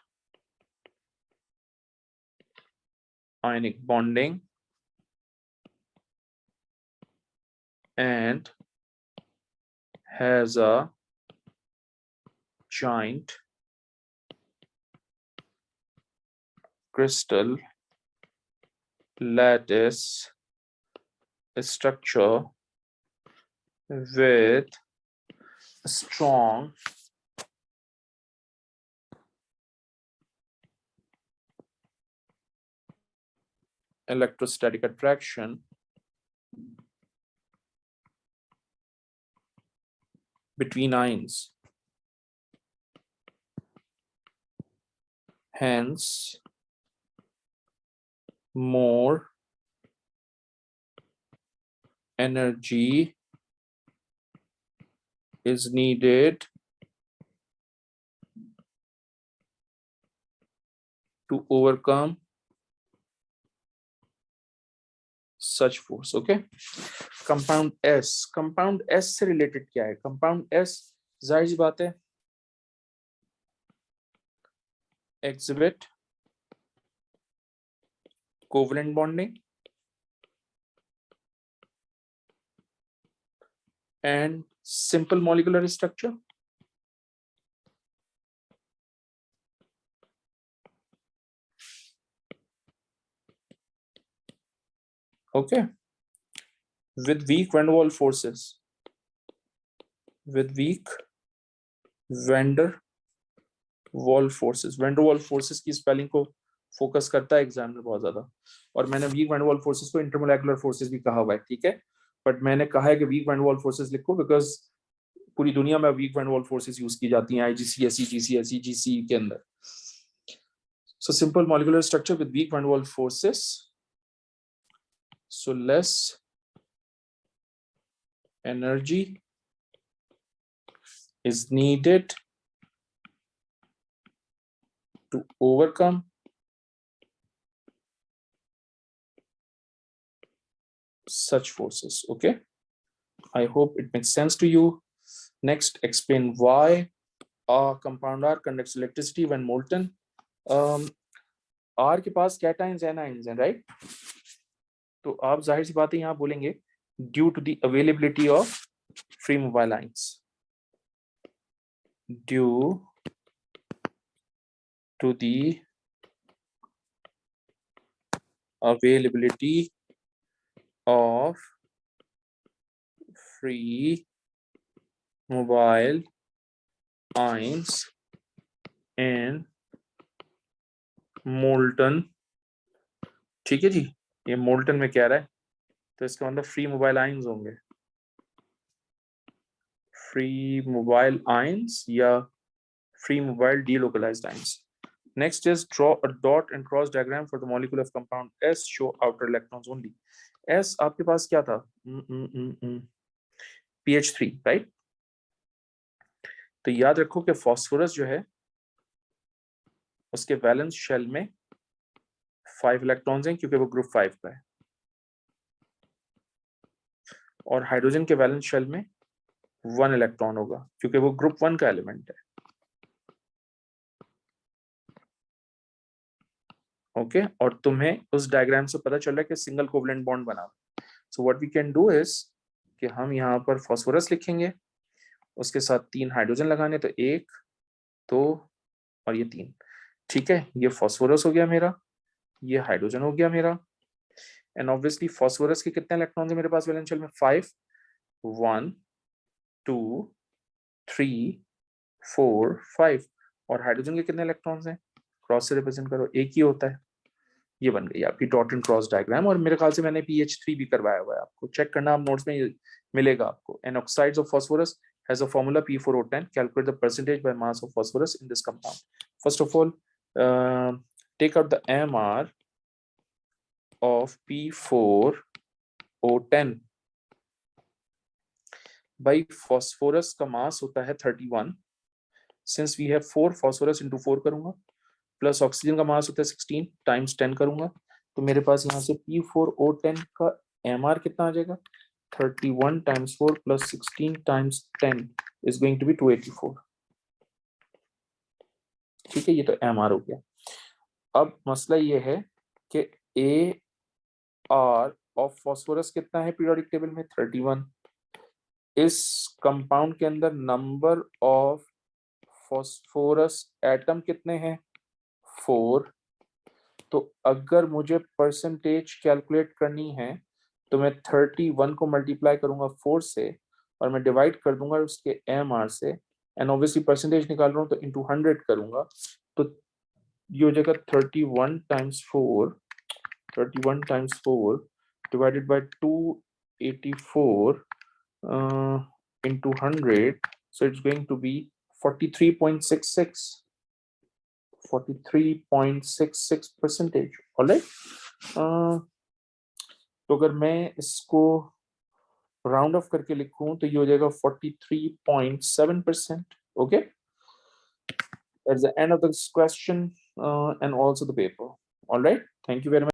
ionic bonding and has a giant crystal lattice structure with strong electrostatic attraction between ions, hence more energy is needed to overcome such force। Okay, compound S से रिलेटेड क्या है? कंपाउंड एस जाहिर सी बात है exhibit covalent bonding and simple molecular structure। Okay, with weak van der Waals forces, with weak van der Waals forces की स्पेलिंग को फोकस करता है एग्जाम में बहुत ज्यादा, और मैंने weak van der Waals forces को इंटरमोलेकुलर फोर्सेस भी कहा हुआ है, ठीक है? बट मैंने कहा है कि weak van der Waals forces लिखो बिकॉज पूरी दुनिया में weak van der Waals forces use की जाती हैं IGCSE GCSE GCE के अंदर। So simple molecular structure with weak van der Waals forces, so less energy is needed to overcome such forces। Okay, I hope it makes sense to you। Next, explain why a compound R conducts electricity when molten। R के पास कैटायंस एनायंस हैं, राइट? तो आप जाहिर सी बात है यहाँ बोलेंगे due to the availability of free mobile ions, due to the availability of free mobile ions in molten, ठीक है जी, ये मोल्टन में क्या रहा है, तो इसका मतलब फ्री मोबाइल आयंस होंगे, फ्री मोबाइल आयंस या free mobile delocalized ions. Next is draw a dot and cross diagram for the molecule of compound S. Show outer electrons only. S आपके पास क्या था? pH3, right? तो याद रखो कि फॉस्फोरस जो है उसके वैलेंस शेल में 5 इलेक्ट्रॉन्स हैं क्योंकि वो ग्रुप 5 का है, और हाइड्रोजन के वैलेंस शेल में 1 इलेक्ट्रॉन होगा क्योंकि वो ग्रुप 1 का एलिमेंट है। ओके और तुम्हें उस डायग्राम से पता चल रहा है कि सिंगल कोवलेंट बॉन्ड बना। So what we can do is कि हम यहाँ पर फॉस्फोरस लिखेंगे, उसके साथ 3 हाइड्रोजन लगाने, तो 1 2 और ये 3, ठीक है, ये फॉस्फोरस हो गया मेरा, ये हाइड्रोजन हो गया मेरा, एंड ऑब्वियसली फॉस्फोरस के कितने इलेक्ट्रॉन्स हैं मेरे पास वैलेंस शेल में? 5, 1 2 3 4 5, और हाइड्रोजन के कितने इलेक्ट्रॉन्स हैं? क्रॉस से रिप्रेजेंट करो, एक ही होता है। ये बन गई आपकी डॉट एंड क्रॉस डायग्राम, और मेरे ख्याल से मैंने pH3 भी करवाया हुआ है, आपको चेक करना, आप नोट्स में मिलेगा आपको। An oxides of phosphorus has a formula P4O10, calculate the percentage by mass of phosphorus in this compound. First of all take out the MR of P4O10। भाई फास्फोरस का मास होता है 31, since we have 4 phosphorus into 4 करूंगा, प्लस ऑक्सीजन का मास होता है 16 टाइम्स 10 करूंगा, तो मेरे पास यहाँ से P4O10 का MR कितना आ जाएगा? 31 times 4 plus 16 times 10 is going to be 284। ठीक है, ये तो MR हो गया। अब मसला ये है कि AR ऑफ फास्फोरस कितना है पीरियोडिक टेबल में? 31। इस कंपाउंड के अंदर नंबर ऑफ फास्फोरस एटम कितने हैं? 4। तो अगर मुझे परसेंटेज कैलकुलेट करनी है तो मैं 31 को मल्टीप्लाई करूंगा 4 से, और मैं डिवाइड कर दूंगा उसके MR से, एंड ऑब्वियसली परसेंटेज निकाल रहा हूं तो इंटू 100 करूंगा, तो ये हो जाएगा 31 times 4 divided by 284 into 100, so it's going to be 43.66 43.66%। Alright, तो अगर मैं इसको राउंड ऑफ करके लिखूं तो ये हो जाएगा 43.7%। Okay, that's the end of this question and also the paper. All right, thank you very much.